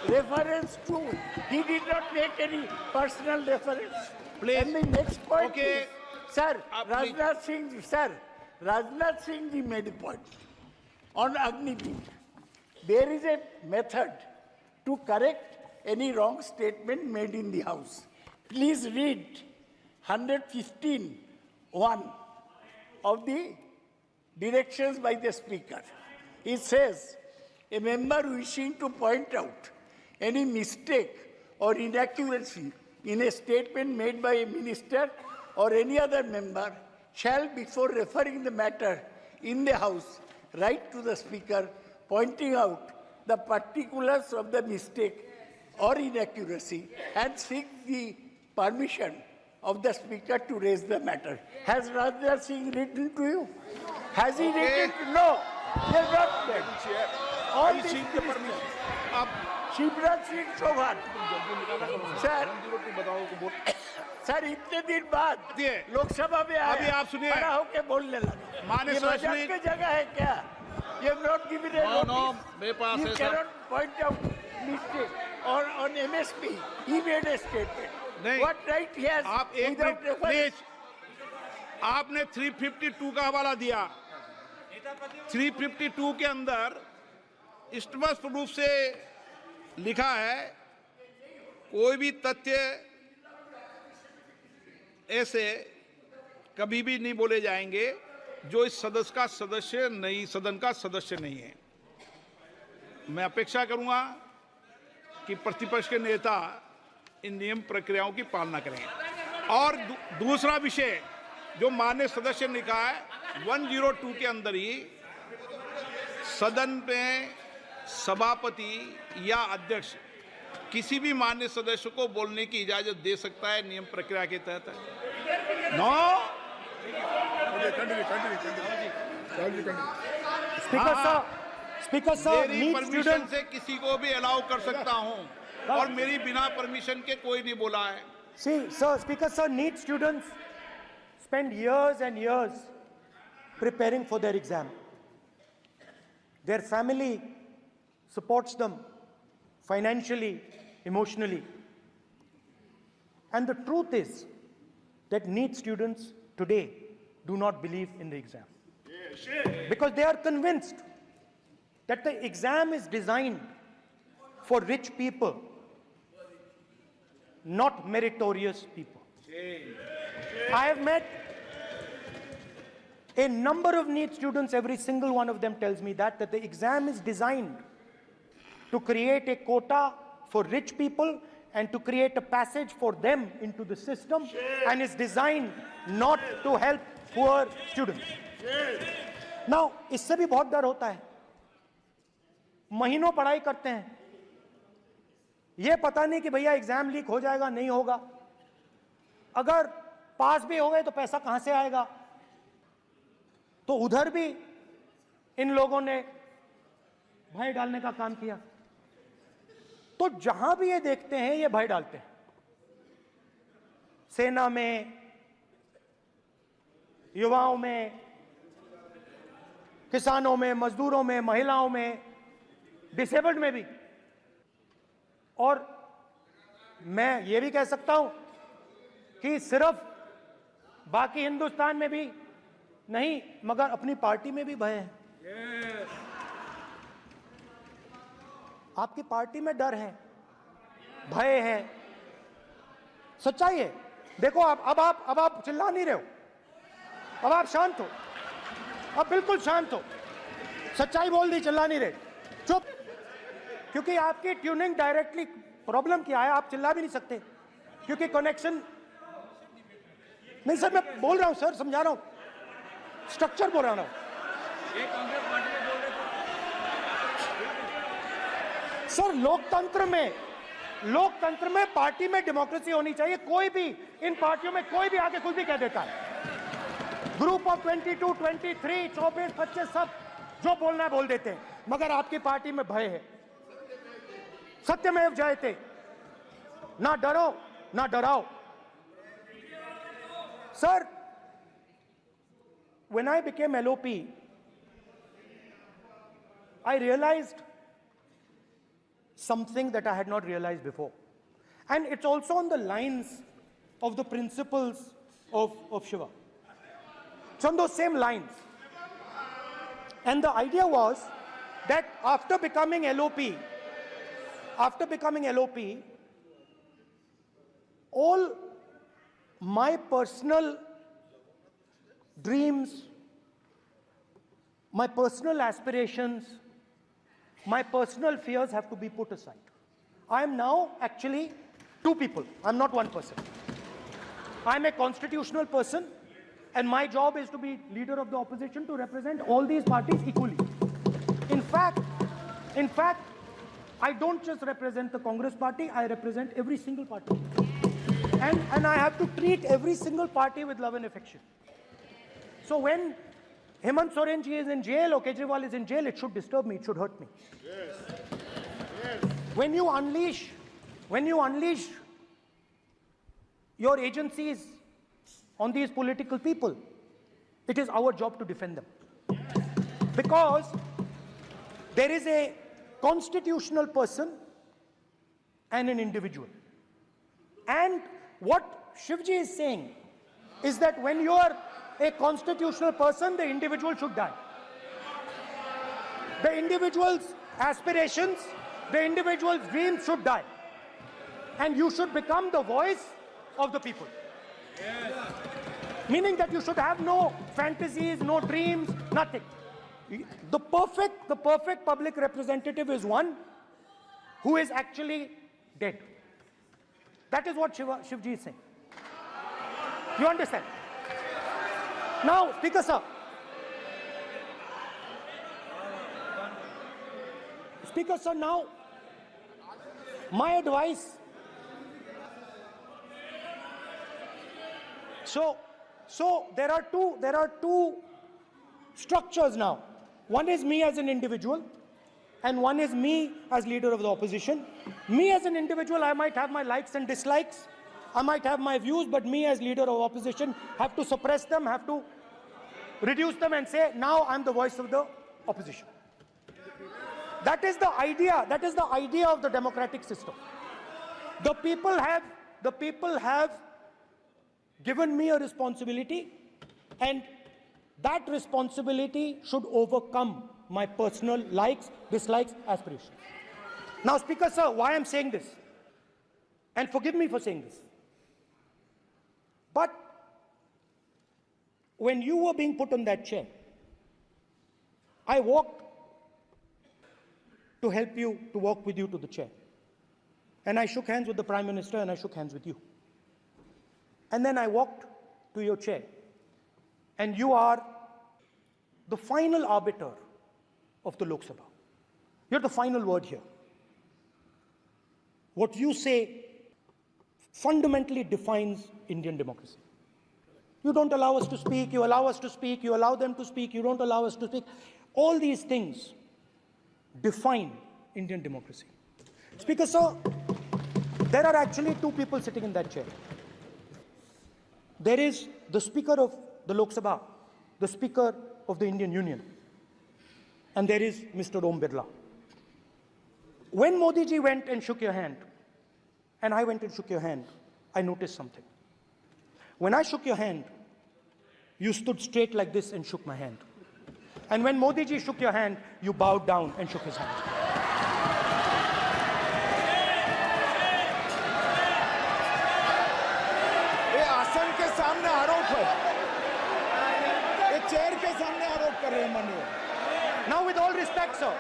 reference to, he did not make any personal reference. Please. And the next point Okay. is, sir, Please. Rajnath Singh ji made a point on Agniveer. There is a method to correct any wrong statement made in the House. Please read 115(1) of the directions by the Speaker. It says, a member wishing to point out any mistake or inaccuracy in a statement made by a minister or any other member shall, before referring the matter in the House, write to the Speaker pointing out the particulars of the mistake or inaccuracy and seek the permission of the Speaker to raise the matter. Has Rajnath Singh written to you? Has he written? No, he has not done. All these ministers. Shivraj Singh Chouhan sir इतने दिन बाद लोकसभा में अभी आप सुनिए, खड़ा होकर बोलने लगे। माननीय मजाक की जगह है क्या? You have not given a notice. मेरे पास You है cannot point out mistake. Or on MSP, he made a statement. नहीं, What right he has आप एक without मिनट प्लीज। आपने 352 का हवाला दिया। 352 के अंदर स्पष्ट रूप से लिखा है, कोई भी तथ्य ऐसे कभी भी नहीं बोले जाएंगे जो इस सदन का सदस्य नहीं है। मैं अपेक्षा करूंगा कि प्रतिपक्ष के नेता इन नियम प्रक्रियाओं की पालना करें। और दूसरा विषय जो माननीय सदस्य ने कहा है, 102 के अंदर ही सदन में सभापति या अध्यक्ष किसी भी माननीय सदस्य को बोलने की इजाजत दे सकता है, नियम प्रक्रिया के तहत। नो स्पीकर सर, मेरी परमिशन से किसी को भी अलाउ कर सकता हूं और मेरी बिना परमिशन के कोई नहीं बोला है। See, sir, Speaker sir, NEET students spend years and years preparing for their exam. Their family supports them financially, emotionally. And the truth is that NEET students today do not believe in the exam. Because they are convinced that the exam is designed for rich people, not meritorious people. I have met a number of NEET students, every single one of them tells me that the exam is designed to create a quota for rich people and to create a passage for them into the system, and is designed not to help poor students. Now, इससे भी बहुत डर होता है। महीनों पढ़ाई करते हैं, ये पता नहीं कि भैया एग्जाम लीक हो जाएगा नहीं होगा, अगर पास भी हो गए तो पैसा कहां से आएगा। तो उधर भी इन लोगों ने भय डालने का काम किया। तो जहां भी ये देखते हैं ये भय डालते हैं। सेना में, युवाओं में, किसानों में, मजदूरों में, महिलाओं में, डिसेबल्ड में भी। और मैं ये भी कह सकता हूं कि सिर्फ बाकी हिंदुस्तान में भी नहीं, मगर अपनी पार्टी में भी भय है। आपकी पार्टी में डर है, भय है, सच्चाई है। देखो अब आप चिल्ला नहीं रहे हो, अब आप शांत हो, अब बिल्कुल शांत हो, सच्चाई बोल दी, चिल्ला नहीं रहे, चुप। क्योंकि आपकी ट्यूनिंग डायरेक्टली प्रॉब्लम क्या है, आप चिल्ला भी नहीं सकते क्योंकि कनेक्शन नहीं। सर मैं बोल रहा हूं, सर समझा रहा हूं, स्ट्रक्चर बोल रहा हूं। सर लोकतंत्र में पार्टी में डेमोक्रेसी होनी चाहिए। कोई भी इन पार्टियों में कोई भी आके कुछ भी कह देता है। ग्रुप ऑफ 22, 23, 24, 25 सब जो बोलना है बोल देते हैं, मगर आपकी पार्टी में भय है। सत्यमेव जयते, ना डरो ना डराओ। Sir, when I became LOP, I realized something that I had not realized before. And it's also on the lines of the principles of Shiva. It's on those same lines. And the idea was that after becoming LOP, all my personal dreams, my personal aspirations, my personal fears have to be put aside. I am now actually two people. I'm not one person. I'm a constitutional person, and my job is to be leader of the opposition, to represent all these parties equally. In fact, I don't just represent the Congress party, I represent every single party. And I have to treat every single party with love and affection. So when Hemant Soren ji is in jail or Kejriwal is in jail, it should disturb me, it should hurt me. Yes. When you unleash your agencies on these political people, it is our job to defend them. Because there is a constitutional person and an individual. And what Shivji is saying is that when you are a constitutional person, the individual should die. The individual's aspirations, the individual's dreams should die. And you should become the voice of the people. Yes. Meaning that you should have no fantasies, no dreams, nothing. The perfect public representative is one who is actually dead. That is what Shivji is saying. You understand? Now, Speaker sir. Speaker sir, now, my advice. So there are two structures now. One is me as an individual, and one is me as leader of the opposition. Me as an individual, I might have my likes and dislikes. I might have my views, but me as leader of opposition have to suppress them, have to reduce them and say, now I'm the voice of the opposition. That is the idea. That is the idea of the democratic system. The people have given me a responsibility, and that responsibility should overcome my personal likes, dislikes, aspirations. Now, Speaker sir, why I'm saying this, and forgive me for saying this, but when you were being put on that chair, I walked to help you, to walk with you to the chair. And I shook hands with the Prime Minister, and I shook hands with you. And then I walked to your chair. And you are the final arbiter of the Lok Sabha. You're the final word here. What you say fundamentally defines Indian democracy. You don't allow us to speak, you allow us to speak, you allow them to speak, you don't allow us to speak. All these things define Indian democracy. Speaker sir, there are actually two people sitting in that chair. There is the Speaker of the Lok Sabha, the Speaker of the Indian Union, and there is Mr. Om Birla. When Modi ji went and shook your hand, and I went and shook your hand, I noticed something. When I shook your hand, you stood straight like this and shook my hand. And when Modi ji shook your hand, you bowed down and shook his hand. ये आसन के सामने आरोप है, ये chair के सामने आरोप कर रहे हैं माननीय। Now, with all respect, sir.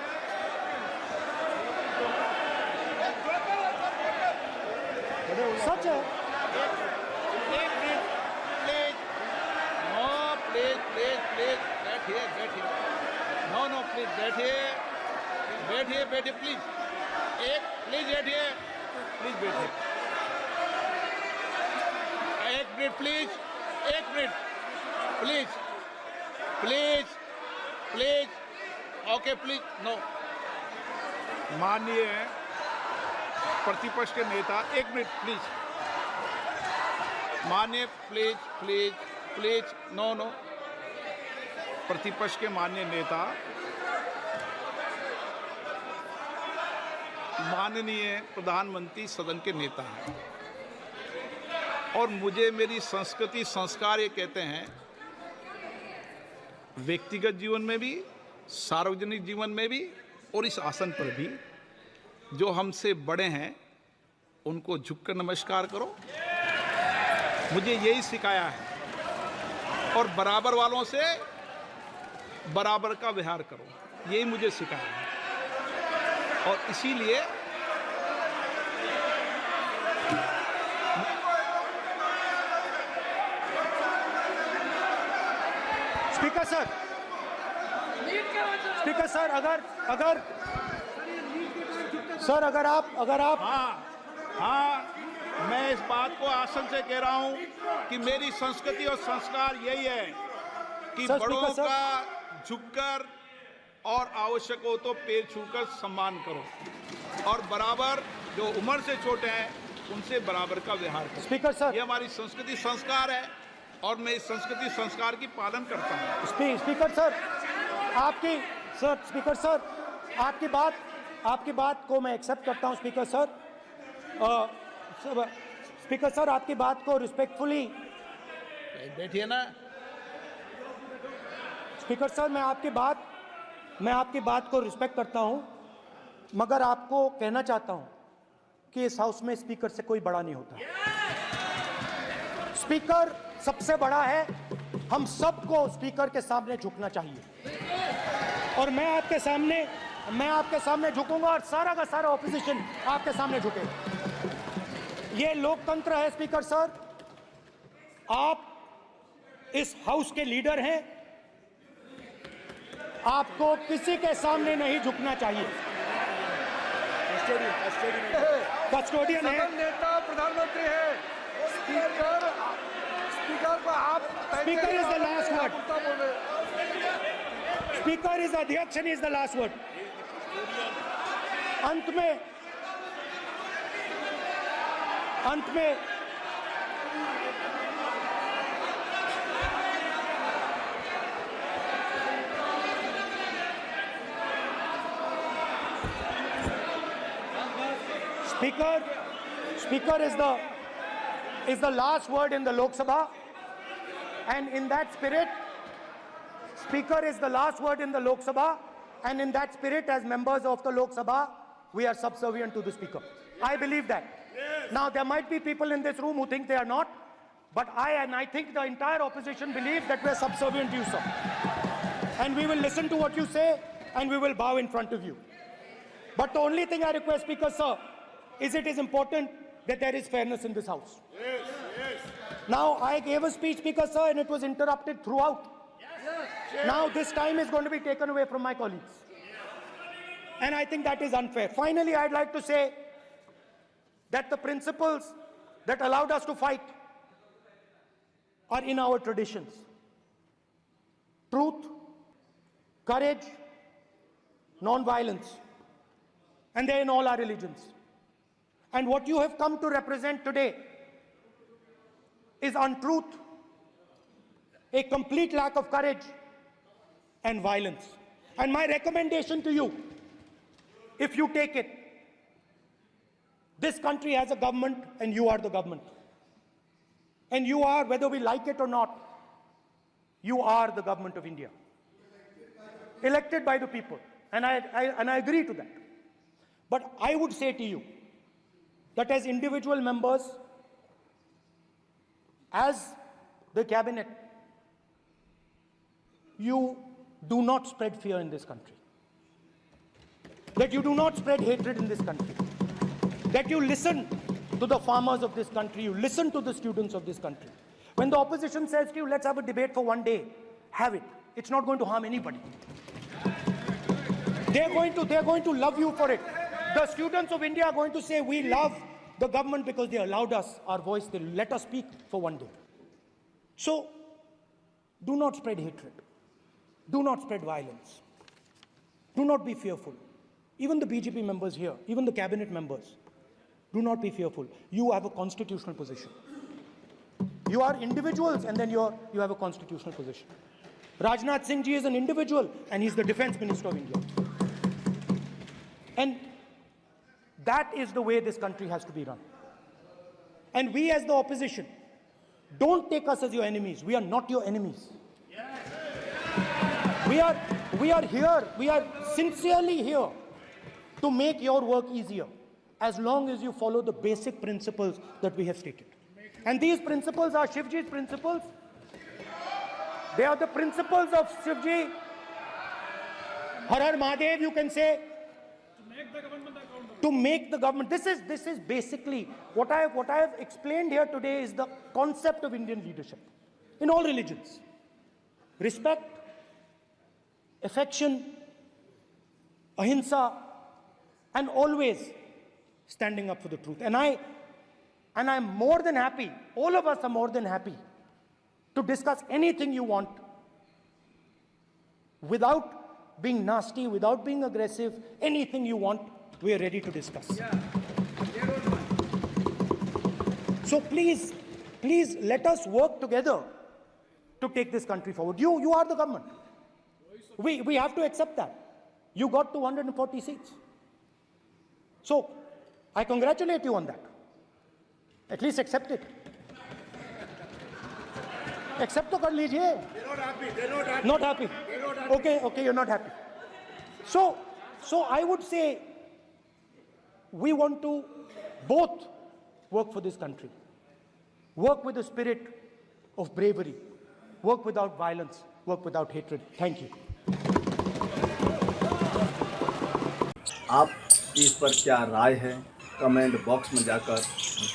Such a... बैठिए, प्लीज। प्लीज बैठिए, प्लीज बैठिए। एक minute please, please. Okay, please, no. माननीय प्रतिपक्ष के नेता, एक मिनट प्लीज। माननीय प्लीज, नो। प्रतिपक्ष के माननीय नेता, माननीय प्रधानमंत्री सदन के नेता हैं, और मुझे मेरी संस्कृति संस्कार ये कहते हैं, व्यक्तिगत जीवन में भी, सार्वजनिक जीवन में भी, और इस आसन पर भी, जो हमसे बड़े हैं उनको झुककर नमस्कार करो। मुझे यही सिखाया है, और बराबर वालों से बराबर का व्यवहार करो, यही मुझे सिखाया है। और इसीलिए स्पीकर सर, अगर आप हाँ, मैं इस बात को आसन से कह रहा हूं कि मेरी संस्कृति और संस्कार यही है कि बड़ों का झुककर और आवश्यक हो तो पैर छूकर सम्मान करो, और बराबर जो उम्र से छोटे हैं उनसे बराबर का व्यवहार करो। स्पीकर सर, ये हमारी संस्कृति संस्कार है, और मैं इस संस्कृति संस्कार की पालन करता हूँ। स्पीकर सर, आपकी बात को मैं एक्सेप्ट करता हूँ। स्पीकर सर, आपकी बात को रिस्पेक्टफुली, बैठिए ना। स्पीकर सर, मैं आपकी बात को रिस्पेक्ट करता हूं, मगर आपको कहना चाहता हूं कि इस हाउस में स्पीकर से कोई बड़ा नहीं होता। स्पीकर सबसे बड़ा है, हम सबको स्पीकर के सामने झुकना चाहिए। और मैं आपके सामने झुकूंगा और सारा का सारा ऑपोजिशन आपके सामने झुकेगा। ये लोकतंत्र है स्पीकर सर। आप इस हाउस के लीडर हैं, आपको किसी के सामने नहीं झुकना चाहिए। कस्टोडियन है, नेता प्रधानमंत्री है, स्पीकर को आप speaker is the last word, speaker is अध्यक्ष and is the last word. अंत में Speaker is the last word in the Lok Sabha, and in that spirit, Speaker is the last word in the Lok Sabha, and in that spirit, as members of the Lok Sabha, we are subservient to the Speaker. I believe that. Now, there might be people in this room who think they are not, but I think the entire opposition believes that we are subservient to you, sir. And we will listen to what you say, and we will bow in front of you. But the only thing I request, Speaker, sir, is it is important that there is fairness in this house. Now, I gave a speech, Speaker, sir, and it was interrupted throughout. Now, this time is going to be taken away from my colleagues. And I think that is unfair. Finally, I'd like to say that the principles that allowed us to fight are in our traditions. Truth, courage, non-violence. And they're in all our religions. And what you have come to represent today is untruth, a complete lack of courage, and violence. And my recommendation to you, if you take it, this country has a government and you are the government. And you are, whether we like it or not, you are the government of India. Elected by the people. And I agree to that. But I would say to you that as individual members, as the cabinet, you do not spread fear in this country. That you do not spread hatred in this country. That you listen to the farmers of this country, you listen to the students of this country. When the opposition says to you, let's have a debate for one day, have it. It's not going to harm anybody. They're going to love you for it. The students of India are going to say, we love the government because they allowed us our voice, they let us speak for one day. So, do not spread hatred. Do not spread violence. Do not be fearful. Even the BJP members here, even the cabinet members, do not be fearful. You have a constitutional position. You are individuals and then you have a constitutional position. Rajnath Singh ji is an individual and he's the defense minister of India. And that is the way this country has to be run. And we as the opposition, don't take us as your enemies. We are not your enemies. We are here, we are sincerely here to make your work easier as long as you follow the basic principles that we have stated. And these principles are Shivji's principles. They are the principles of Shivji. Har Har Mahadev, you can say. To make the government. This is basically what I have explained here today is the concept of Indian leadership in all religions. Respect, affection, ahimsa, and always standing up for the truth. And I'm more than happy, all of us are more than happy to discuss anything you want without being nasty, without being aggressive, anything you want, we are ready to discuss. So please let us work together to take this country forward. You are the government. We have to accept that. You got 240 seats. So I congratulate you on that. At least accept it. Accept to kar lijiye. They're not happy. Okay, you're not happy. So I would say we want to both work for this country. Work with the spirit of bravery. Work without violence. Work without hatred. Thank you. आप इस पर क्या राय है comment box में जाकर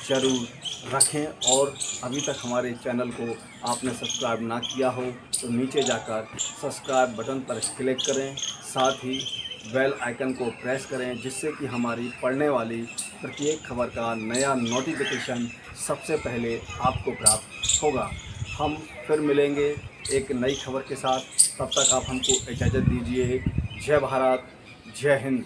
ज़रूर रखें। और अभी तक हमारे चैनल को आपने सब्सक्राइब ना किया हो तो नीचे जाकर सब्सक्राइब बटन पर क्लिक करें, साथ ही बेल आइकन को प्रेस करें, जिससे कि हमारी पढ़ने वाली प्रत्येक खबर का नया नोटिफिकेशन सबसे पहले आपको प्राप्त होगा। हम फिर मिलेंगे एक नई खबर के साथ, तब तक आप हमको इजाज़त दीजिए। जय भारत, जय हिंद।